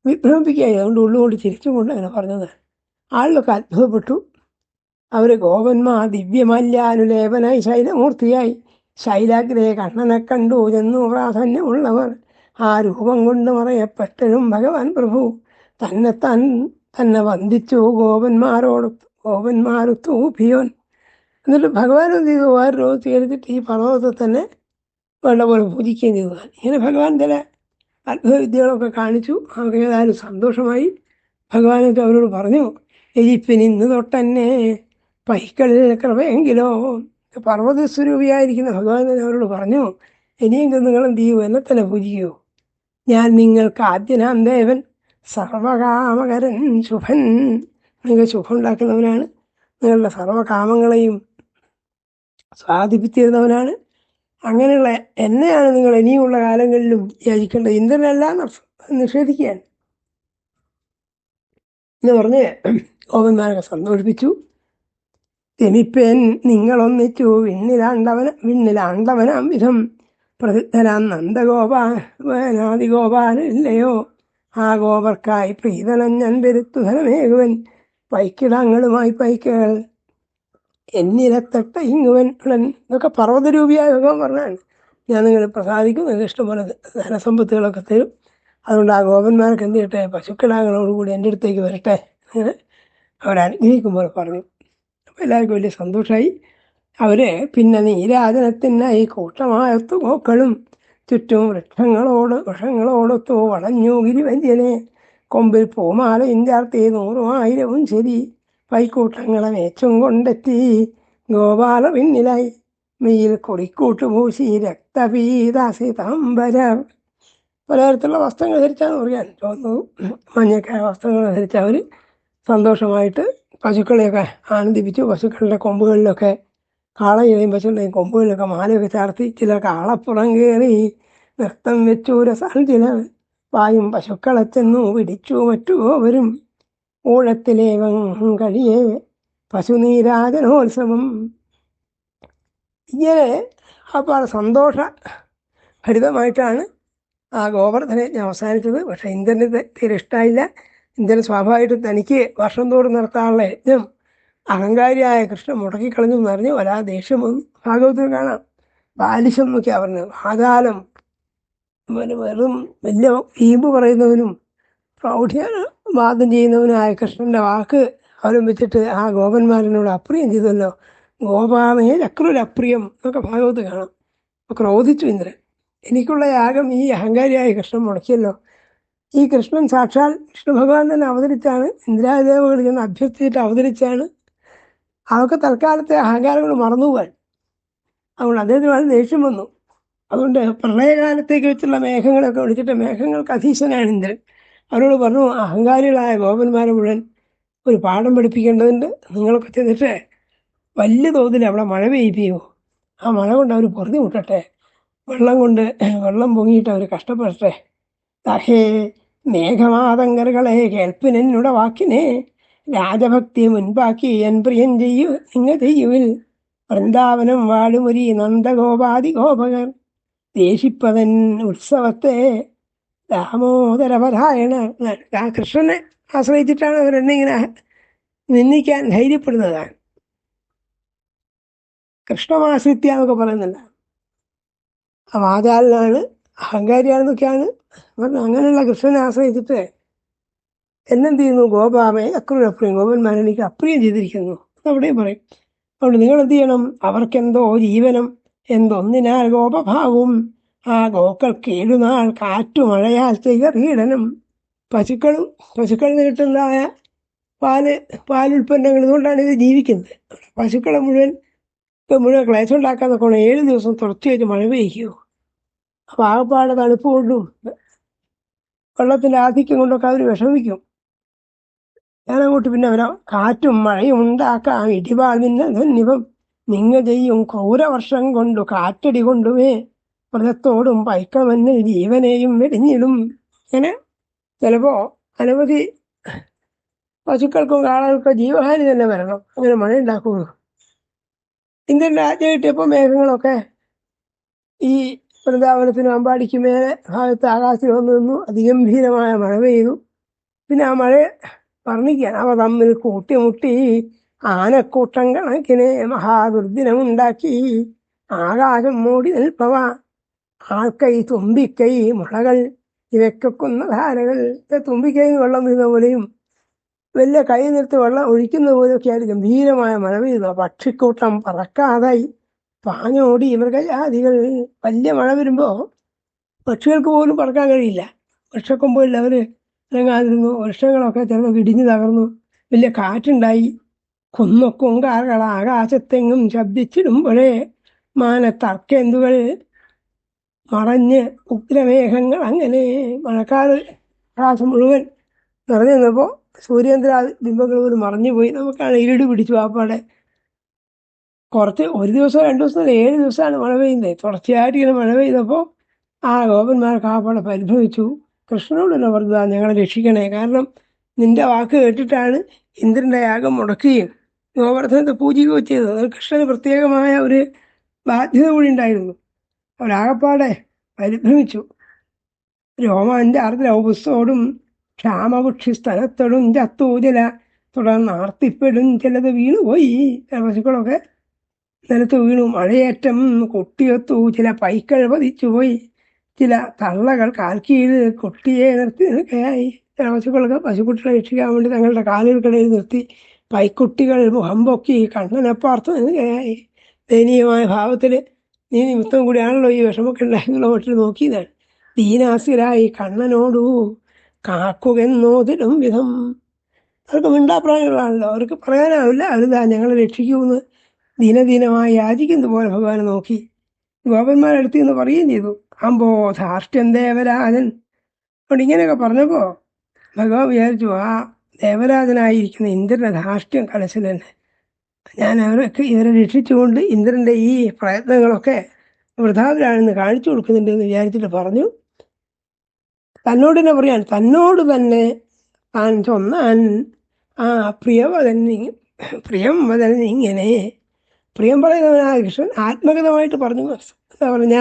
വിഭ്രമിപ്പിക്കുകയായി. അതുകൊണ്ട് ഉള്ളുകൊണ്ട് ചിരിച്ചും കൊണ്ട് അങ്ങനെ പറഞ്ഞത്. ആളിലൊക്കെ അത്ഭുതപ്പെട്ടു. അവർ ഗോപന്മാർ ദിവ്യമല്യാനുലേപനായി ശൈലമൂർത്തിയായി ശൈലാഗ്രയെ കണ്ണനെ കണ്ടു ചെന്നു പ്രാധാന്യമുള്ളവർ. ആ രൂപം കൊണ്ട് മറയപ്പെട്ടഴും ഭഗവാൻ പ്രഭു തന്നെ വന്ദിച്ചു ഗോപന്മാരൊത്തു ഭിയോൻ. എന്നിട്ട് ഭഗവാൻ എന്ത് ചെയ്തു? വേറൊരു സ്വീകരിച്ചിട്ട് ഈ പർവ്വതത്തെ തന്നെ വേണ്ട പോലെ പൂജിക്കുകയും ചെയ്തു. ഇങ്ങനെ ഭഗവാൻ ചില അത്ഭുത വിദ്യകളൊക്കെ കാണിച്ചു. അവർക്ക് ഏതായാലും സന്തോഷമായി. ഭഗവാനൊക്കെ അവരോട് പറഞ്ഞു, എരിപ്പിന് ഇന്ന് തൊട്ടെന്നെ പൈക്കളിൽ കൃപയെങ്കിലോ. പർവ്വതസ്വരൂപിയായിരിക്കുന്ന ഭഗവാൻ തന്നെ അവരോട് പറഞ്ഞു, ഇനിയെങ്കിലും നിങ്ങൾ എന്ത് ചെയ്യൂ? എന്നെ തന്നെ പൂജിക്കൂ. ഞാൻ നിങ്ങൾക്ക് ആദ്യനാം ദേവൻ, സർവകാമകരൻ, ശുഭൻ. നിങ്ങൾ ശുഭം ഉണ്ടാക്കുന്നവനാണ്. നിങ്ങളുടെ സർവകാമങ്ങളെയും സ്വാധിപ്പിച്ചിരുന്നവനാണ്. അങ്ങനെയുള്ള എന്നെയാണ് നിങ്ങൾ ഇനിയുമുള്ള കാലങ്ങളിലും യാചിക്കേണ്ടത്. ഇന്ദ്രനെല്ലാം നിഷേധിക്കുകയാണ് എന്ന് പറഞ്ഞ് ഗോപന്മാരൊക്കെ സന്തോഷിപ്പിച്ചു. രമിപ്പേൻ നിങ്ങളൊന്നിച്ചു വിണ്ണിലാണ്ടവനാം വിധം പ്രസിദ്ധനാം നന്ദഗോപാലനാദിഗോപാലല്ലയോ. ആ ഗോപർക്കായി പ്രീതനം ഞാൻ പെരുത്തു ധനമേകുവൻ. പൈക്കിടങ്ങളുമായി പൈക്കുകൾ എന്നിരത്തട്ട ഇങ്ങുവൻ ഉടൻ. ഇതൊക്കെ പർവ്വതരൂപിയായ ഭഗവാൻ പറഞ്ഞാണ്. ഞാൻ നിങ്ങൾ പ്രസാദിക്കും, നിങ്ങൾക്ക് ഇഷ്ടംപോലെ ധനസമ്പത്തുകളൊക്കെ തരും. അതുകൊണ്ട് ആ ഗോപന്മാർക്ക് എന്ത് ചെയ്യട്ടെ, പശുക്കിടാങ്ങളോടുകൂടി എൻ്റെ അടുത്തേക്ക് വരട്ടെ. അങ്ങനെ അവരനുഗ്രഹിക്കുമ്പോൾ പറഞ്ഞു. അപ്പോൾ എല്ലാവർക്കും വലിയ സന്തോഷമായി. അവർ പിന്നെ നീരാജനത്തിനായി കൂട്ടമായത്തു ഗോക്കളും ചുറ്റും വൃക്ഷങ്ങളോടൊത്തു വളഞ്ഞു ഗിരിവര്യനെ. കൊമ്പിൽ പൂമാലയും ചാർത്തി 100,000 ശരി പൈക്കൂട്ടങ്ങളെ മേച്ചും കൊണ്ടെത്തി ഗോപാല പിന്നിലായി. മെയ്യിൽ കൊടിക്കൂട്ട് പൂശി രക്തപീതാസിതാംബര. പലതരത്തിലുള്ള വസ്ത്രങ്ങൾ ധരിച്ചാണ് പറയാൻ. ചുവന്നതും മഞ്ഞക്കായ വസ്ത്രങ്ങൾ ധരിച്ച അവർ സന്തോഷമായിട്ട് പശുക്കളെയൊക്കെ ആനന്ദിപ്പിച്ചു. പശുക്കളുടെ കൊമ്പുകളിലൊക്കെ കാളയുടെയും പശുക്കളുടെയും കൊമ്പുകളിലൊക്കെ മാലയൊക്കെ ചാർത്തി. ചിലർ കാളപ്പുറം കയറി നൃത്തം വെച്ചു രസാൽ ചിലർ പായും പശുക്കളെ ചെന്നു പിടിച്ചു മറ്റുവരും. ഊഴത്തിലേവം കഴിയേ പശുനീരാജനോത്സവം. ഇങ്ങനെ അപ്പോൾ സന്തോഷ ഭരിതമായിട്ടാണ് ആ ഗോവർദ്ധനയജ്ഞം അവസാനിച്ചത്. പക്ഷേ ഇന്ദ്രന് തീരെ ഇഷ്ടമായില്ല. ഇന്ദ്രൻ സ്വാഭാവികമായിട്ടും തനിക്ക് വർഷം തോറും നടത്താനുള്ള യജ്ഞം അഹങ്കാരിയായ കൃഷ്ണൻ മുടക്കിക്കളഞ്ഞു എന്നറിഞ്ഞു വല്ലാ ദേഷ്യം വന്നു. ഭാഗവതത്തിൽ കാണാം. ബാലിശം എന്നൊക്കെയാണ് പറഞ്ഞത്. വാചാലം, വെറും വലിയ വീമ്പ് പറയുന്നവനും പ്രൗഢ്യവാദം ചെയ്യുന്നവനായ കൃഷ്ണൻ്റെ വാക്ക് അവലംബിച്ചിട്ട് ആ ഗോപന്മാരനോട് അപ്രിയം ചെയ്തല്ലോ. ഗോപാമേ ചക്രൊരപ്രിയം എന്നൊക്കെ ഭാഗവത്ത് കാണാം. അപ്പോൾ ക്രോധിച്ചു ഇന്ദ്രൻ. എനിക്കുള്ള യാഗം ഈ അഹങ്കാരിയായ കൃഷ്ണൻ മുടക്കിയല്ലോ. ഈ കൃഷ്ണൻ സാക്ഷാൽ വിഷ്ണു ഭഗവാൻ തന്നെ അവതരിച്ചാണ്, ഇന്ദ്രാദേവകൾ ചെന്ന് അഭ്യർത്ഥിച്ചിട്ട് അവതരിച്ചാണ്. അതൊക്കെ തൽക്കാലത്തെ അഹങ്കാരങ്ങൾ മറന്നുപോകാൻ. അതുകൊണ്ട് അദ്ദേഹത്തിന് വളരെ ദേഷ്യം വന്നു. അതുകൊണ്ട് പ്രളയകാലത്തേക്ക് വെച്ചുള്ള മേഘങ്ങളൊക്കെ വിളിച്ചിട്ട്, മേഘങ്ങൾക്ക് അധീശനാണ് ഇന്ദ്രൻ, അവരോട് പറഞ്ഞു, അഹങ്കാരികളായ ഗോപന്മാരെ മുഴുവൻ ഒരു പാഠം പഠിപ്പിക്കേണ്ടതുണ്ട്. നിങ്ങളൊക്കെ ചെന്നിട്ട് വലിയ തോതിൽ അവിടെ മഴ പെയ്യിപ്പിക്കുമോ. ആ മഴ കൊണ്ട് അവർ പൊറുതി മുട്ടട്ടെ. വെള്ളം പൊങ്ങിയിട്ട് അവർ കഷ്ടപ്പെടട്ടെ. തഹേ മേഘമാതങ്കറുകളെ കേൾപ്പിനെന്നുടെ വാക്കിനെ രാജഭക്തി മുൻപാക്കി എൻ പ്രിയം ചെയ്യുവിൽ. വൃന്ദാവനം വാഴുമൊരി നന്ദഗോപാദി ഗോപകർ ദേശിപ്പതൻ ഉത്സവത്തെ ദാമോദരപരായണ. ആ കൃഷ്ണനെ ആശ്രയിച്ചിട്ടാണ് അവരെന്നിങ്ങനെ നിന്ദിക്കാൻ ധൈര്യപ്പെടുന്നതാണ്. കൃഷ്ണമാശ്രിത്യ എന്നൊക്കെ പറയുന്നില്ല. ആ വാചാലനാണ്, അഹങ്കാരിയാണെന്നൊക്കെയാണ് പറഞ്ഞത്. അങ്ങനെയുള്ള കൃഷ്ണനെ ആശ്രയിച്ചിട്ട് എന്നെന്ത് ചെയ്യുന്നു? ഗോപാമയെ അക്രൂരപ്രിയം, ഗോപന്മാരെ എനിക്ക് അപ്രിയം ചെയ്തിരിക്കുന്നു അവിടെയും പറയും. അതുകൊണ്ട് നിങ്ങൾ എന്ത് ചെയ്യണം? അവർക്കെന്തോ ജീവനം, എന്തൊന്നിനാൽ ഗോപഭാവും, ആ ഗോക്കൾക്ക് 7 നാൾ കാറ്റുമഴയാൽ തികറീടനം. പശുക്കളിൽ നിന്ന് കിട്ടുന്നതായ പാലുൽപ്പന്നങ്ങൾ, ഇതുകൊണ്ടാണ് ഇത് ജീവിക്കുന്നത്. പശുക്കളെ മുഴുവൻ ക്ലേശം ഉണ്ടാക്കാൻ നോക്കണം. 7 ദിവസം തുടർച്ചയായിട്ട് മഴ പെയ്യുകയോ, അപ്പോൾ ആകപ്പാടെ തണുപ്പ് കൊണ്ടും വെള്ളത്തിൻ്റെ ആധിക്യം കൊണ്ടൊക്കെ അവർ വിഷമിക്കും. ഞാനങ്ങോട്ട് പിന്നെ അവരാ കാറ്റും മഴയും ഉണ്ടാക്കാം ഇടിവാൾ നിന്നിപ്പം നിങ്ങൾ ചെയ്യും ക്രൂരവർഷം കൊണ്ടു കാറ്റടി കൊണ്ടുമേ വ്രതത്തോടും പൈക്കമെന്ന് ജീവനെയും വെടിഞ്ഞിടും. ഇങ്ങനെ ചിലപ്പോൾ അനവധി പശുക്കൾക്കും കാളകൾക്കും ജീവഹാനി തന്നെ വരണം, അങ്ങനെ മഴ ഉണ്ടാക്കുള്ളൂ. ഇന്ത്യൻ രാജ്യം കിട്ടിയപ്പോൾ മേഘങ്ങളൊക്കെ ഈ വൃന്ദാവനത്തിനും അമ്പാടിക്ക് മേലെ ഭാഗത്ത് ആകാശത്തിൽ വന്നു നിന്നു. അതിഗംഭീരമായ മഴ പെയ്തു. പിന്നെ ആ മഴ വർണ്ണിക്കുകയാണ്. അവ തമ്മിൽ കൂട്ടിമുട്ടി ആനക്കൂട്ടം കണക്കിന് മഹാദുർദിനമുണ്ടാക്കി ആകാശം മൂടി നിൽപ്പവ ആൾക്കൈ തുമ്പിക്കൈ മുളകൾ ഇവയ്ക്കൊക്കുന്ന ധാരകൾ. തുമ്പിക്കൈ വെള്ളം വീഴുന്ന പോലെയും വലിയ കൈ നിർത്തി വെള്ളം ഒഴിക്കുന്ന പോലെയൊക്കെയായിട്ട് ഗംഭീരമായ മഴ പെയ്യുന്നു. പക്ഷിക്കൂട്ടം പറക്കാതായി പാഞ്ഞോടി മൃഗജാതികൾ. വലിയ മഴ വരുമ്പോൾ പക്ഷികൾക്ക് പോലും പറക്കാൻ കഴിയില്ല. വൃക്ഷക്കൊമ്പിൽ അവർ ഇറങ്ങാതിരുന്നു. വൃക്ഷങ്ങളൊക്കെ ചിലപ്പോൾ ഇടിഞ്ഞു തകർന്നു. വലിയ കാറ്റുണ്ടായി. കുന്നൊക്കുങ്കാറുകൾ ആകാശത്തെങ്ങും ശബ്ദിച്ചിടുമ്പോഴേ മാനത്തർക്കെന്തുകൾ മറഞ്ഞ് ഉഗ്രമേഘങ്ങൾ. അങ്ങനെ മഴക്കാറ് ആകാശം മുഴുവൻ നിറഞ്ഞു നിന്നപ്പോൾ സൂര്യേന്ദ്ര ബിംബങ്ങൾ പോലും മറഞ്ഞുപോയി. നമുക്കാണ് ഇരുട് പിടിച്ചു. ആപ്പാടെ ഒരു ദിവസം 2 ദിവസം 7 ദിവസമാണ് മഴ പെയ്യുന്നത്. തുടർച്ചയായിട്ട് ഇങ്ങനെ മഴ പെയ്തപ്പോൾ ആ ഗോപന്മാർക്ക് ആപ്പാടെ പരിഭവിച്ചു. കൃഷ്ണനോട് തന്നെ പറഞ്ഞതാ, ഞങ്ങളെ രക്ഷിക്കണേ, കാരണം നിന്റെ വാക്ക് കേട്ടിട്ടാണ് ഇന്ദ്രൻ്റെ യാഗം മുടക്കുകയും ഗോവർദ്ധനത്തെ പൂജിക്കുകയും ചെയ്തത്. അത് കൃഷ്ണന് പ്രത്യേകമായ ഒരു ബാധ്യത കൂടി ഉണ്ടായിരുന്നു. അവരാകപ്പാടെ പരിഭ്രമിച്ചു. രോമാൻ്റെ ആർദ്രൗപുസ്തോടും ക്ഷാമപുക്ഷി സ്ഥലത്തോടും ചത്തൂജല തുടർന്ന് ആർത്തിപ്പെടും. ചിലത് വീണുപോയി, ചില പശുക്കളൊക്കെ നിലത്ത് വീണു. മഴയേറ്റം കുട്ടിയൊത്തു, ചില പൈക്കൾ പതിച്ചുപോയി, ചില തള്ളകൾ കാൽക്കീഴ് കുട്ടിയെ നിർത്തി നിൽക്കുകയായി. ചില പശുക്കുട്ടികളെ രക്ഷിക്കാൻ വേണ്ടി തങ്ങളുടെ കാലുകൾക്കിടയിൽ നിർത്തി പൈക്കുട്ടികൾ മുഖം പൊക്കി കണ്ണനപ്പാർത്ത് നിൽക്കുകയായി. ദയനീയമായ ഭാവത്തിൽ നീ നിമിത്തം കൂടിയാണല്ലോ ഈ വിഷമൊക്കെ ഉണ്ടായിരുന്നുള്ള മട്ടിൽ നോക്കിയതാണ്. ദീനാസിരായി കണ്ണനോടു കാക്കുകെന്നോതിടും വിധം. അവർക്ക് മിണ്ടാപ്രാണികളാണല്ലോ, അവർക്ക് പറയാനാവില്ല. അവരിതാ ഞങ്ങളെ രക്ഷിക്കുമെന്ന് ദീനദീനമായി യാചിക്കുന്നത് പോലെ ഭഗവാനെ നോക്കി ഗോപന്മാരെടുത്ത് എന്ന് പറയുകയും ചെയ്തു. അമ്പോ ധാർഷ്ട്യം ദേവരാജൻ. അതുകൊണ്ട് ഇങ്ങനെയൊക്കെ പറഞ്ഞപ്പോൾ ഭഗവാൻ വിചാരിച്ചു, ആ ദേവരാജനായിരിക്കുന്ന ഇന്ദ്രൻ്റെ ധാർഷ്ട്യം കലശൽ തന്നെ. ഞാൻ ഇവരെ രക്ഷിച്ചുകൊണ്ട് ഇന്ദ്രൻ്റെ ഈ പ്രയത്നങ്ങളൊക്കെ വൃഥാവിലാണെന്ന് കാണിച്ചു കൊടുക്കുന്നുണ്ട് എന്ന് വിചാരിച്ചിട്ട് പറഞ്ഞു. തന്നോട് തന്നെ പറയാണ്, തന്നോട് തന്നെ താൻ ചൊന്നാൻ ആ പ്രിയം വതൻ ഇങ്ങനെ. പ്രിയം പറയുന്നവനായ കൃഷ്ണൻ ആത്മഗതമായിട്ട് പറഞ്ഞു. എന്താ പറയുക,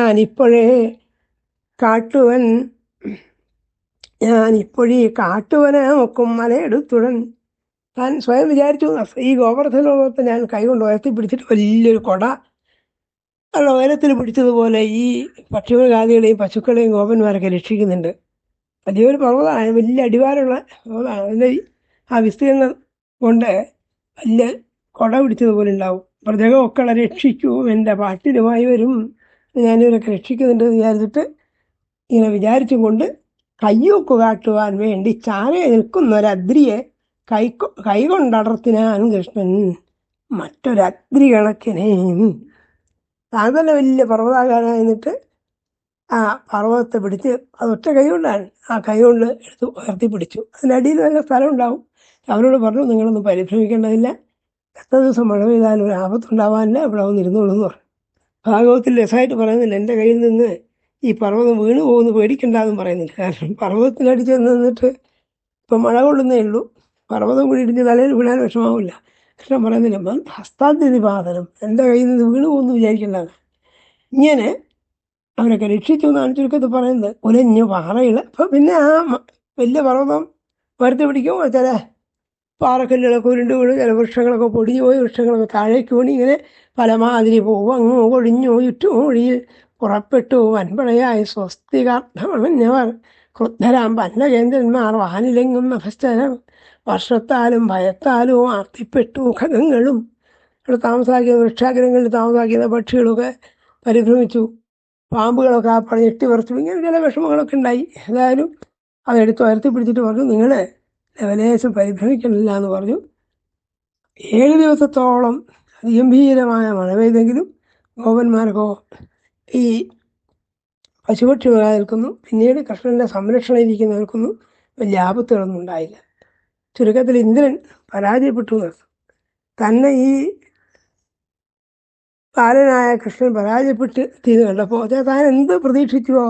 ഞാനിപ്പോഴീ കാട്ടുവനെ നോക്കും മലയെടുത്തുടൻ. താൻ സ്വയം വിചാരിച്ചു, ഈ ഗോവർദ്ധനോളത്തെ ഞാൻ കൈകൊണ്ട് ഉയർത്തി പിടിച്ചിട്ട് വലിയൊരു കൊട ഉള്ള ഉയരത്തിൽ പിടിച്ചതുപോലെ ഈ പക്ഷിമൃഗാദികളെയും പശുക്കളെയും ഗോപന്മാരൊക്കെ രക്ഷിക്കുന്നുണ്ട്. വലിയൊരു പർവ്വതമാണ്, വലിയ അടിവാരമുള്ള പർവ്വതമാണ്. അതിൻ്റെ ആ വിസ്തീർണം കൊണ്ട് വലിയ കൊട പിടിച്ചതുപോലെ ഉണ്ടാവും. പ്രജകളൊക്കെ രക്ഷിക്കൂ, എൻ്റെ പാട്ടിലുമായി വരും, ഞാനിവരൊക്കെ രക്ഷിക്കുന്നുണ്ട് എന്ന് വിചാരിച്ചിട്ട് ഇങ്ങനെ വിചാരിച്ചും കൊണ്ട് കയ്യൂക്ക് കാട്ടുവാൻ വേണ്ടി ചാരെ നിൽക്കുന്നൊരദ്രിയെ കൈകൊണ്ടടർത്തിനാൻ കൃഷ്ണൻ മറ്റൊരദ്രി കണക്കിനെ. താൻ തന്നെ വലിയ പർവ്വതാകാരനായി നിന്നിട്ട് ആ പർവ്വതത്തെ പിടിച്ച് അതൊറ്റ കൈ കൊണ്ടാണ്, ആ കൈ കൊണ്ട് എടുത്ത് ഉയർത്തിപ്പിടിച്ചു. അതിനടിയിൽ നല്ല സ്ഥലം ഉണ്ടാവും. അവരോട് പറഞ്ഞു, നിങ്ങളൊന്നും പരിഭ്രമിക്കേണ്ടതില്ല, എത്ര ദിവസം മഴ പെയ്താലും ഒരു ആപത്തുണ്ടാവാനില്ല, ഇവിടെ വന്നിരുന്നോളൂ എന്ന് പറഞ്ഞു. ഭാഗവത്തിൽ രസമായിട്ട് പറയുന്നില്ല, എൻ്റെ കയ്യിൽ നിന്ന് ഈ പർവ്വതം വീണു പോകുന്നു പേടിക്കണ്ടെന്നും പറയുന്നില്ല. കാരണം പർവ്വതത്തിനടിച്ച് നിന്നിട്ട് ഇപ്പം മഴ കൊള്ളുന്നേ ഉള്ളൂ, പർവ്വതം കൂടി ഇടിഞ്ഞ് തലയിൽ വീണാൻ വിഷമാവില്ല. കൃഷ്ണൻ പറയുന്നില്ല, ഹസ്താദ്രിപാതനം, എൻ്റെ കയ്യിൽ നിന്ന് വീണു പോകുന്നു വിചാരിക്കേണ്ടതാണ്. ഇങ്ങനെ അവരൊക്കെ രക്ഷിച്ചു എന്നാണ് ചുരുക്കത്തിൽ പറയുന്നത്. ഉലഞ്ഞു പാറയിൽ അപ്പം പിന്നെ ആ വലിയ പർവ്വതം വരുത്തി പിടിക്കുമ്പോൾ ചില പാറക്കല്ലുകളൊക്കെ ഉരുണ്ട് വീണു, ചില വൃക്ഷങ്ങളൊക്കെ പൊടിഞ്ഞു പോയി, വൃക്ഷങ്ങളൊക്കെ താഴേക്ക് വീണു. ഇങ്ങനെ പലമാതിരി അങ്ങോ ഒഴിഞ്ഞു ചുറ്റുമൊഴിയിൽ പുറപ്പെട്ടു വൻപടയായി സ്വസ്തികാർത്ഥമണഞ്ഞവർ ക്രുദ്ധരാം പന്നകേന്ദ്രന്മാർ വാനിലെങ്ങും അഭസ്ഥരം വർഷത്താലും ഭയത്താലും ആർത്തിപ്പെട്ടു ഖഗങ്ങളും അവിടെ താമസാക്കിയ വൃക്ഷാഗ്രഹങ്ങളിൽ താമസാക്കിയ പക്ഷികളൊക്കെ പരിഭ്രമിച്ചു, പാമ്പുകളൊക്കെ ആ പണി ഞെട്ടിവറച്ചു, ഇങ്ങനെ ചില വിഷമങ്ങളൊക്കെ ഉണ്ടായി. ഏതായാലും അതെടുത്ത് ഉയർത്തിപ്പിടിച്ചിട്ട് പറഞ്ഞു, നിങ്ങൾ ലവലേശം പരിഭ്രമിക്കണില്ല എന്ന് പറഞ്ഞു. 7 ദിവസത്തോളം അതിഗംഭീരമായ മഴ പെയ്തെങ്കിലും ഗോപന്മാർക്കോ ഈ പശുപക്ഷികളായി നിൽക്കുന്നു, പിന്നീട് കൃഷ്ണൻ്റെ സംരക്ഷണയിരിക്കുന്നവർക്കൊന്നും വലിയ ആപത്തുകളൊന്നും ഉണ്ടായില്ല. ചുരുക്കത്തിൽ ഇന്ദ്രൻ പരാജയപ്പെട്ടു എന്നർത്ഥം. തന്നെ ഈ ബാലനായ കൃഷ്ണൻ പരാജയപ്പെട്ട് തീര് കണ്ടപ്പോൾ താൻ എന്ത് പ്രതീക്ഷിച്ചുവോ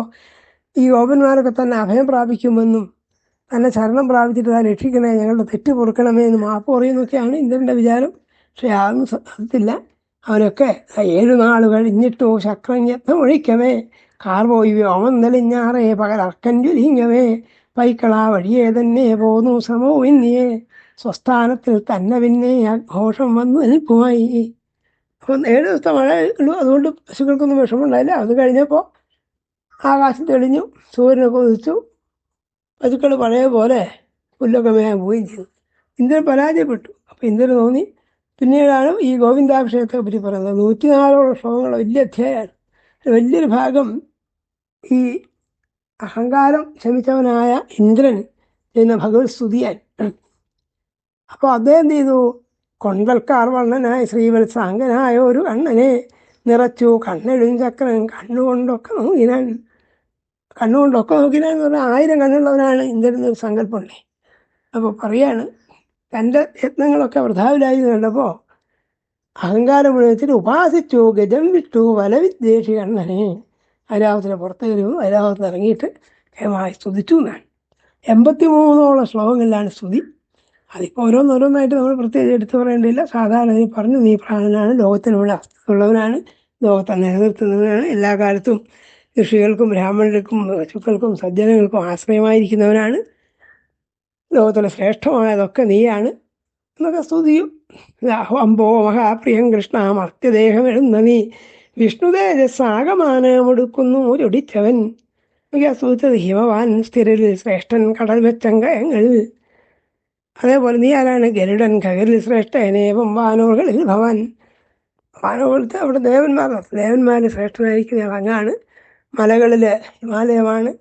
ഈ ഗോപന്മാരൊക്കെ തന്നെ അഭയം പ്രാപിക്കുമെന്നും തന്നെ ശരണം പ്രാപിച്ചിട്ട് താൻ രക്ഷിക്കണേ, ഞങ്ങളുടെ തെറ്റ് പൊറുക്കണമേ എന്ന് മാപ്പ് പറയുന്നൊക്കെയാണ് ഇന്ദ്രൻ്റെ വിചാരം. പക്ഷെ അതൊന്നും സാധിച്ചില്ല. അവരൊക്കെ 7 നാൾ കഴിഞ്ഞിട്ടോ ശക്രഞ്ഞത്നം ഒഴിക്കവേ കാർപോയി വ്യോമന്തലിഞ്ഞാറേ പകലർക്കൻ ജ്വലിങ്ങവേ പൈക്കളാ വഴിയേ തന്നെ പോന്നു സമോവിന്യേ സ്വസ്ഥാനത്തിൽ തന്നെ പിന്നെ ആഘോഷം വന്നു നിൽക്കുമായി. അപ്പം 7 ദിവസത്തെ മഴ ഉള്ളൂ, അതുകൊണ്ട് പശുക്കൾക്കൊന്നും വിഷമമുണ്ടായില്ല. അത് കഴിഞ്ഞപ്പോൾ ആകാശം തെളിഞ്ഞു, സൂര്യനൊക്കെ ഉദിച്ചു, പശുക്കൾ പഴയ പോലെ പുല്ലൊക്കെ മേയാൻ പോവുകയും ചെയ്തു. ഇന്ദ്രൻ പരാജയപ്പെട്ടു. അപ്പോൾ ഇന്ദ്രൻ തോന്നി. പിന്നീടാണ് ഈ ഗോവിന്ദാഭിഷേകത്തെ പറ്റി പറയുന്നത്. 104 ശ്ലോകങ്ങൾ, വലിയ അധ്യായമാണ്. വലിയൊരു ഭാഗം ഈ അഹങ്കാരം ശമിച്ചവനായ ഇന്ദ്രൻ ചെയ്യുന്ന ഭഗവത് സ്തുതിയാൻ. അപ്പോൾ അദ്ദേഹം എന്ത് ചെയ്തു? കൊണ്ടൽക്കാർ വണ്ണനായ ശ്രീവത്സാംഗനായ ഒരു കണ്ണനെ നിറച്ചു കണ്ണെഴും ചക്രൻ കണ്ണുകൊണ്ടൊക്കെ നോക്കിനാൻ. കണ്ണുകൊണ്ടൊക്കെ നോക്കിനാൻ എന്ന് പറഞ്ഞാൽ 1000 കണ്ണുള്ളവനാണ് ഇന്ദ്രൻ എന്നൊരു സങ്കല്പമുണ്ടേ. അപ്പോൾ പറയാണ്, തൻ്റെ യത്നങ്ങളൊക്കെ വൃഥാവിലായി കണ്ടപ്പോൾ അഹങ്കാരം മുഴുവൻ ഉപാസിച്ചു ഗജം വിട്ടു വലവിദ്വേഷി കണ്ണനെ. ഐരാവതത്തിന് പുറത്ത് കയറി ഐരാവതത്തിന് ഇറങ്ങിയിട്ട് കേമായി സ്തുതിച്ചു എന്നാണ്. 83ഓളം ശ്ലോകങ്ങളിലാണ് സ്തുതി. അതിപ്പോൾ ഓരോന്നോരോന്നായിട്ട് നമ്മൾ പ്രത്യേകിച്ച് എടുത്തു പറയേണ്ടിയില്ല. സാധാരണ പറഞ്ഞു, നീ പ്രാണനാണ്, ലോകത്തിനുള്ള അസ്തിത്വമുള്ളവനാണ്, ലോകത്തെ നിലനിർത്തുന്നവനാണ്, എല്ലാ കാലത്തും ഋഷികൾക്കും ബ്രാഹ്മണർക്കും പശുക്കൾക്കും സജ്ജനങ്ങൾക്കും ആശ്രയമായിരിക്കുന്നവനാണ്, ലോകത്തിലെ ശ്രേഷ്ഠമായതൊക്കെ നീയാണ് എന്നൊക്കെ സ്തുതിയും. അമ്പോ മഹാപ്രിയം കൃഷ്ണ മർത്യദേഹമെഴുന്ന നീ വിഷ്ണു തേജസ്സാകമാനമെടുക്കുന്നു ഒടിച്ചവൻ എന്നൊക്കെ സ്തുതിച്ചത്. ഹിമവാൻ സ്ഥിരരിൽ ശ്രേഷ്ഠൻ കടൽ വെച്ചങ്കയങ്ങൾ. അതേപോലെ നീ ആരാണ്? ഗരുഡൻ ഖഗരിൽ ശ്രേഷ്ഠനേവം വാനോർകളിൽ ഭവാൻ. വാനോർത്തെ അവിടെ ദേവന്മാരിൽ ശ്രേഷ്ഠനായിരിക്കുന്ന അങ്ങാണ്. മലകളിൽ ഹിമാലയമാണ്,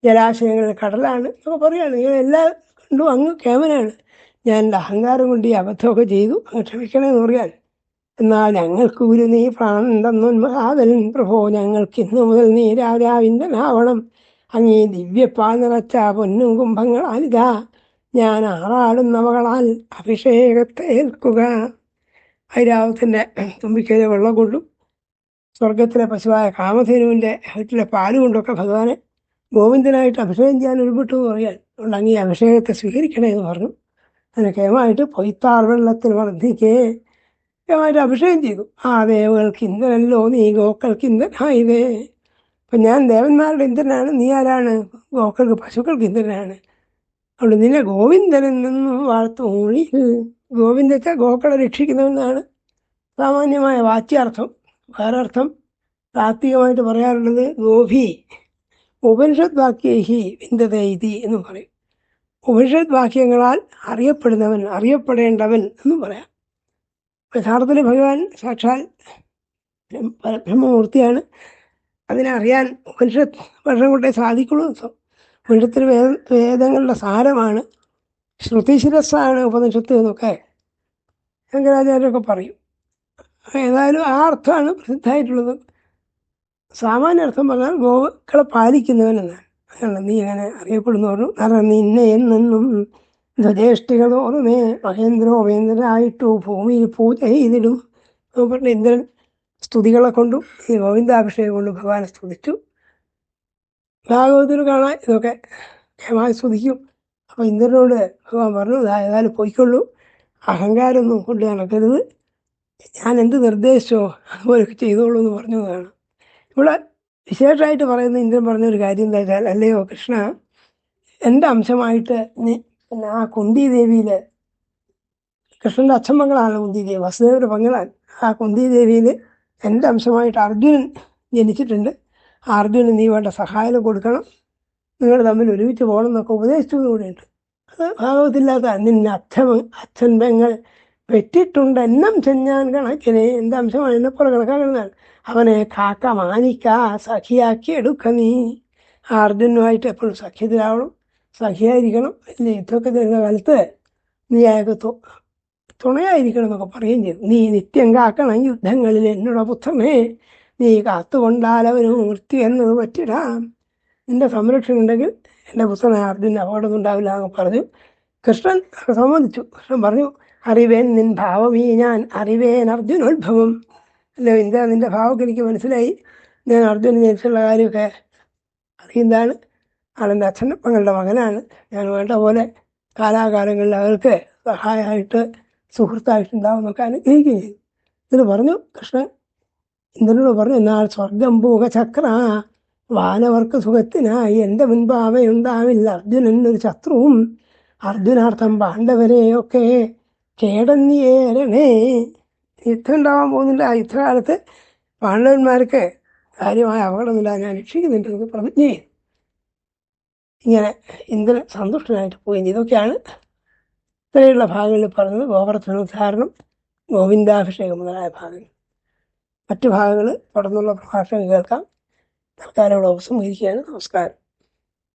ജലാശയങ്ങളിൽ കടലാണ് എന്നൊക്കെ പറയുകയാണ്. നിങ്ങൾ എല്ലാം കണ്ടും അങ്ങ് കേമനാണ്. ഞാൻ എൻ്റെ അഹങ്കാരം കൊണ്ട് ഈ അബദ്ധമൊക്കെ ചെയ്തു, അങ്ങ് ക്ഷമിക്കണമെന്ന് പറയാൻ. എന്നാൽ ഞങ്ങൾക്ക് ഗുരു നീ പ്രാണനുണ്ടെന്നൊന്മഹാതലൻ പ്രഭോ, ഞങ്ങൾക്ക് ഇന്നു മുതൽ നീ രാജാവിന്ദനാവണം. അങ്ങീ ദിവ്യപ്പാൽ നിറച്ച പൊന്നും കുംഭങ്ങളാലിതാ ഞാൻ ആറാടുന്നവകളാൽ അഭിഷേകത്തെ ഏൽക്കുക. ഐരാവതത്തിൻ്റെ തുമ്പിക്കയിലെ വെള്ളം കൊണ്ടും സ്വർഗത്തിലെ പശുവായ കാമധേനുവിൻ്റെ വീട്ടിലെ പാല് കൊണ്ടൊക്കെ ഭഗവാനെ ഗോവിന്ദനായിട്ട് അഭിഷേകം ചെയ്യാൻ ഒരുപെട്ടു എന്ന് പറയാൻ. അതുകൊണ്ട് അങ്ങ് ഈ അഭിഷേകത്തെ സ്വീകരിക്കണേ എന്ന് പറഞ്ഞു. അതിന് കേമായിട്ട് പൊയ്ത്താർ വെള്ളത്തിൽ വർദ്ധിക്കേ കേമായിട്ട് അഭിഷേകം ചെയ്തു. ആ ദേവകൾക്ക് ഇന്ദ്രനല്ലോ നീ ഗോക്കൾക്ക് ഇന്ദ്രനായതേ. അപ്പം ഞാൻ ദേവന്മാരുടെ ഇന്ദ്രനാണ്, നീ ആരാണ്? ഗോക്കൾക്ക് പശുക്കൾക്ക് ഇന്ദ്രനാണ്. അതുകൊണ്ട് നിന്നെ ഗോവിന്ദനിൽ നിന്നും വാഴ്ത്തുമൂളി. ഗോവിന്ദത്തെ ഗോക്കളെ രക്ഷിക്കുന്നവനാണ് സാമാന്യമായ വാച്യാർത്ഥം. വേറെ അർത്ഥം താത്വികമായിട്ട് പറയാറുള്ളത് ഗോഭി ഉപനിഷത് വാക്യേഹി വിന്ദതൈതി എന്നും പറയും. ഉപനിഷത് വാക്യങ്ങളാൽ അറിയപ്പെടുന്നവൻ, അറിയപ്പെടേണ്ടവൻ എന്നും പറയാം. യഥാർത്ഥത്തിൽ ഭഗവാൻ സാക്ഷാൽ ബ്രഹ്മമൂർത്തിയാണ്. അതിനെ അറിയാൻ ഉപനിഷത്ത് വർഷം കൊണ്ടേ സാധിക്കുള്ളൂ. ഉപനിഷത്തിൽ വേദങ്ങളുടെ സാരമാണ്, ശ്രുതിശിരസ്സാണ് ഉപനിഷത്ത് എന്നൊക്കെ ശങ്കരാചാര്യമൊക്കെ പറയും. ഏതായാലും ആ അർത്ഥമാണ് പ്രസിദ്ധമായിട്ടുള്ളത്. സാമാന്യ അർത്ഥം പറഞ്ഞാൽ ഗോക്കളെ പാലിക്കുന്നവൻ എന്നാണ്. അങ്ങനെ നീ അങ്ങനെ അറിയപ്പെടുന്നു പറഞ്ഞു. കാരണം നിന്നെ എന്നെന്നും ധ്വജേഷ്ടികളോറുമേ മഹേന്ദ്രോപേന്ദ്രനായിട്ടു ഭൂമിയിൽ പൂജ ചെയ്തിടും പറഞ്ഞ ഇന്ദ്രൻ സ്തുതികളെ കൊണ്ടും ഈ ഗോവിന്ദാഭിഷേകം കൊണ്ടും ഭഗവാനെ സ്തുതിച്ചു. ഭാഗവതത്തിൽ കാണാൻ ഇതൊക്കെ കേമായി സ്തുതിക്കും. അപ്പോൾ ഇന്ദ്രനോട് ഭഗവാൻ പറഞ്ഞു, ഏതായാലും പോയിക്കൊള്ളൂ, അഹങ്കാരമൊന്നും കൊണ്ട് നടക്കരുത്, ഞാൻ എന്ത് നിർദ്ദേശിച്ചോ അതുപോലെയൊക്കെ ചെയ്തോളൂ എന്ന് പറഞ്ഞതാണ്. ഇവിടെ വിശേഷമായിട്ട് പറയുന്ന ഇന്ദ്രൻ പറഞ്ഞൊരു കാര്യം എന്താ വെച്ചാൽ, അല്ലയോ കൃഷ്ണ, എൻ്റെ അംശമായിട്ട് ആ കുന്തിദേവിയിൽ, കൃഷ്ണൻ്റെ അച്ഛമ്മകളാണ് കുന്തിദേവി, വസുദേവരുടെ പങ്ങളാണ്. ആ കുന്തിദേവിയിൽ എൻ്റെ അംശമായിട്ട് അർജുനൻ ജനിച്ചിട്ടുണ്ട്. ആ അർജുനൻ നീ വേണ്ട സഹായം കൊടുക്കണം. നിങ്ങൾ തമ്മിൽ ഒരുമിച്ച് പോകണം എന്നൊക്കെ ഉപദേശിച്ചതും കൂടെയുണ്ട്. അത് ഭാഗവത്തില്ലാത്ത നിന്നെ അച്ഛൻ പെങ്ങൾ പെറ്റിട്ടുണ്ട് എണ്ണം ചെഞ്ഞാൻ കണക്കിന് എൻ്റെ അംശമാണ് എന്നെപ്പോലെ കണക്കാക്കുന്നതാണ്. അവനെ കാക്ക മാനിക്ക സഖിയാക്കി എടുക്ക നീ. ആ അർജുനുമായിട്ട് എപ്പോഴും സഖ്യത്തിലാവണം, സഖിയായിരിക്കണം. വലിയ യുദ്ധമൊക്കെ ചെയ്യുന്ന കാലത്ത് നീ അയാൾക്ക് തുണയായിരിക്കണം എന്നൊക്കെ പറയുകയും ചെയ്തു. നീ നിത്യം കാക്കണം യുദ്ധങ്ങളിൽ എന്നോട് പുത്രനെ, നീ കാത്തുകൊണ്ടാൽ അവന് മൃത്യു എന്നത് പറ്റിടാം. നിന്റെ സംരക്ഷണം ഉണ്ടെങ്കിൽ എൻ്റെ പുത്രനായ അർജുന അപകടമൊന്നും ഉണ്ടാവില്ല എന്നൊക്കെ പറഞ്ഞു. കൃഷ്ണൻ സമ്മതിച്ചു. കൃഷ്ണൻ പറഞ്ഞു, അറിവേൻ നിൻ ഭാവമീ ഞാൻ അറിവേൻ അർജുനോത്ഭവം. അല്ലോ എന്താ നിന്റെ ഭാവമൊക്കെ എനിക്ക് മനസ്സിലായി. ഞാൻ അർജുനൻ ജനിച്ചുള്ള കാര്യമൊക്കെ അറിയുന്നതാണ്. ആളെൻ്റെ അച്ഛനപ്പങ്ങളുടെ മകനാണ്. ഞാൻ വേണ്ട പോലെ കാലാകാലങ്ങളിൽ അവർക്ക് സഹായമായിട്ട് സുഹൃത്തായിട്ടുണ്ടാവും എന്നൊക്കെ അനുഗ്രഹിക്കുകയും ചെയ്തു. ഇതിന് പറഞ്ഞു കൃഷ്ണൻ ഇന്ദ്രനോട് പറഞ്ഞു, എന്നാൽ സ്വർഗം പൂകചക്ര വാനവർക്ക് സുഖത്തിനായി എൻ്റെ മുൻപാവയുണ്ടാവില്ല അർജുനൻ ഒരു ശത്രുവും. അർജുനാർത്ഥം പാണ്ഡവരെയൊക്കെ കേടന്നിയേരണേ. യുദ്ധം ഉണ്ടാവാൻ പോകുന്നില്ല. ആ യുദ്ധകാലത്ത് പാണ്ഡവന്മാർക്ക് കാര്യമായ അപകടമില്ല, ഞാൻ രക്ഷിക്കുന്നുണ്ട് എന്ന് പ്രതിജ്ഞ ചെയ്തു. ഇങ്ങനെ ഇന്ദ്രൻ സന്തുഷ്ടനായിട്ട് പോവുകയും ചെയ്തു. ഇതൊക്കെയാണ് ഇത്രയുള്ള ഭാഗങ്ങളിൽ പറഞ്ഞത്. ഗോവർദ്ധനോദ്ധാരണം, ഗോവിന്ദാഭിഷേകം മുതലായ ഭാഗങ്ങൾ. മറ്റു ഭാഗങ്ങൾ തുടർന്നുള്ള പ്രഭാഷണം കേൾക്കാം. തൽക്കാലം ഇവിടെ ഉപസംഹരിക്കുകയാണ്. നമസ്കാരം.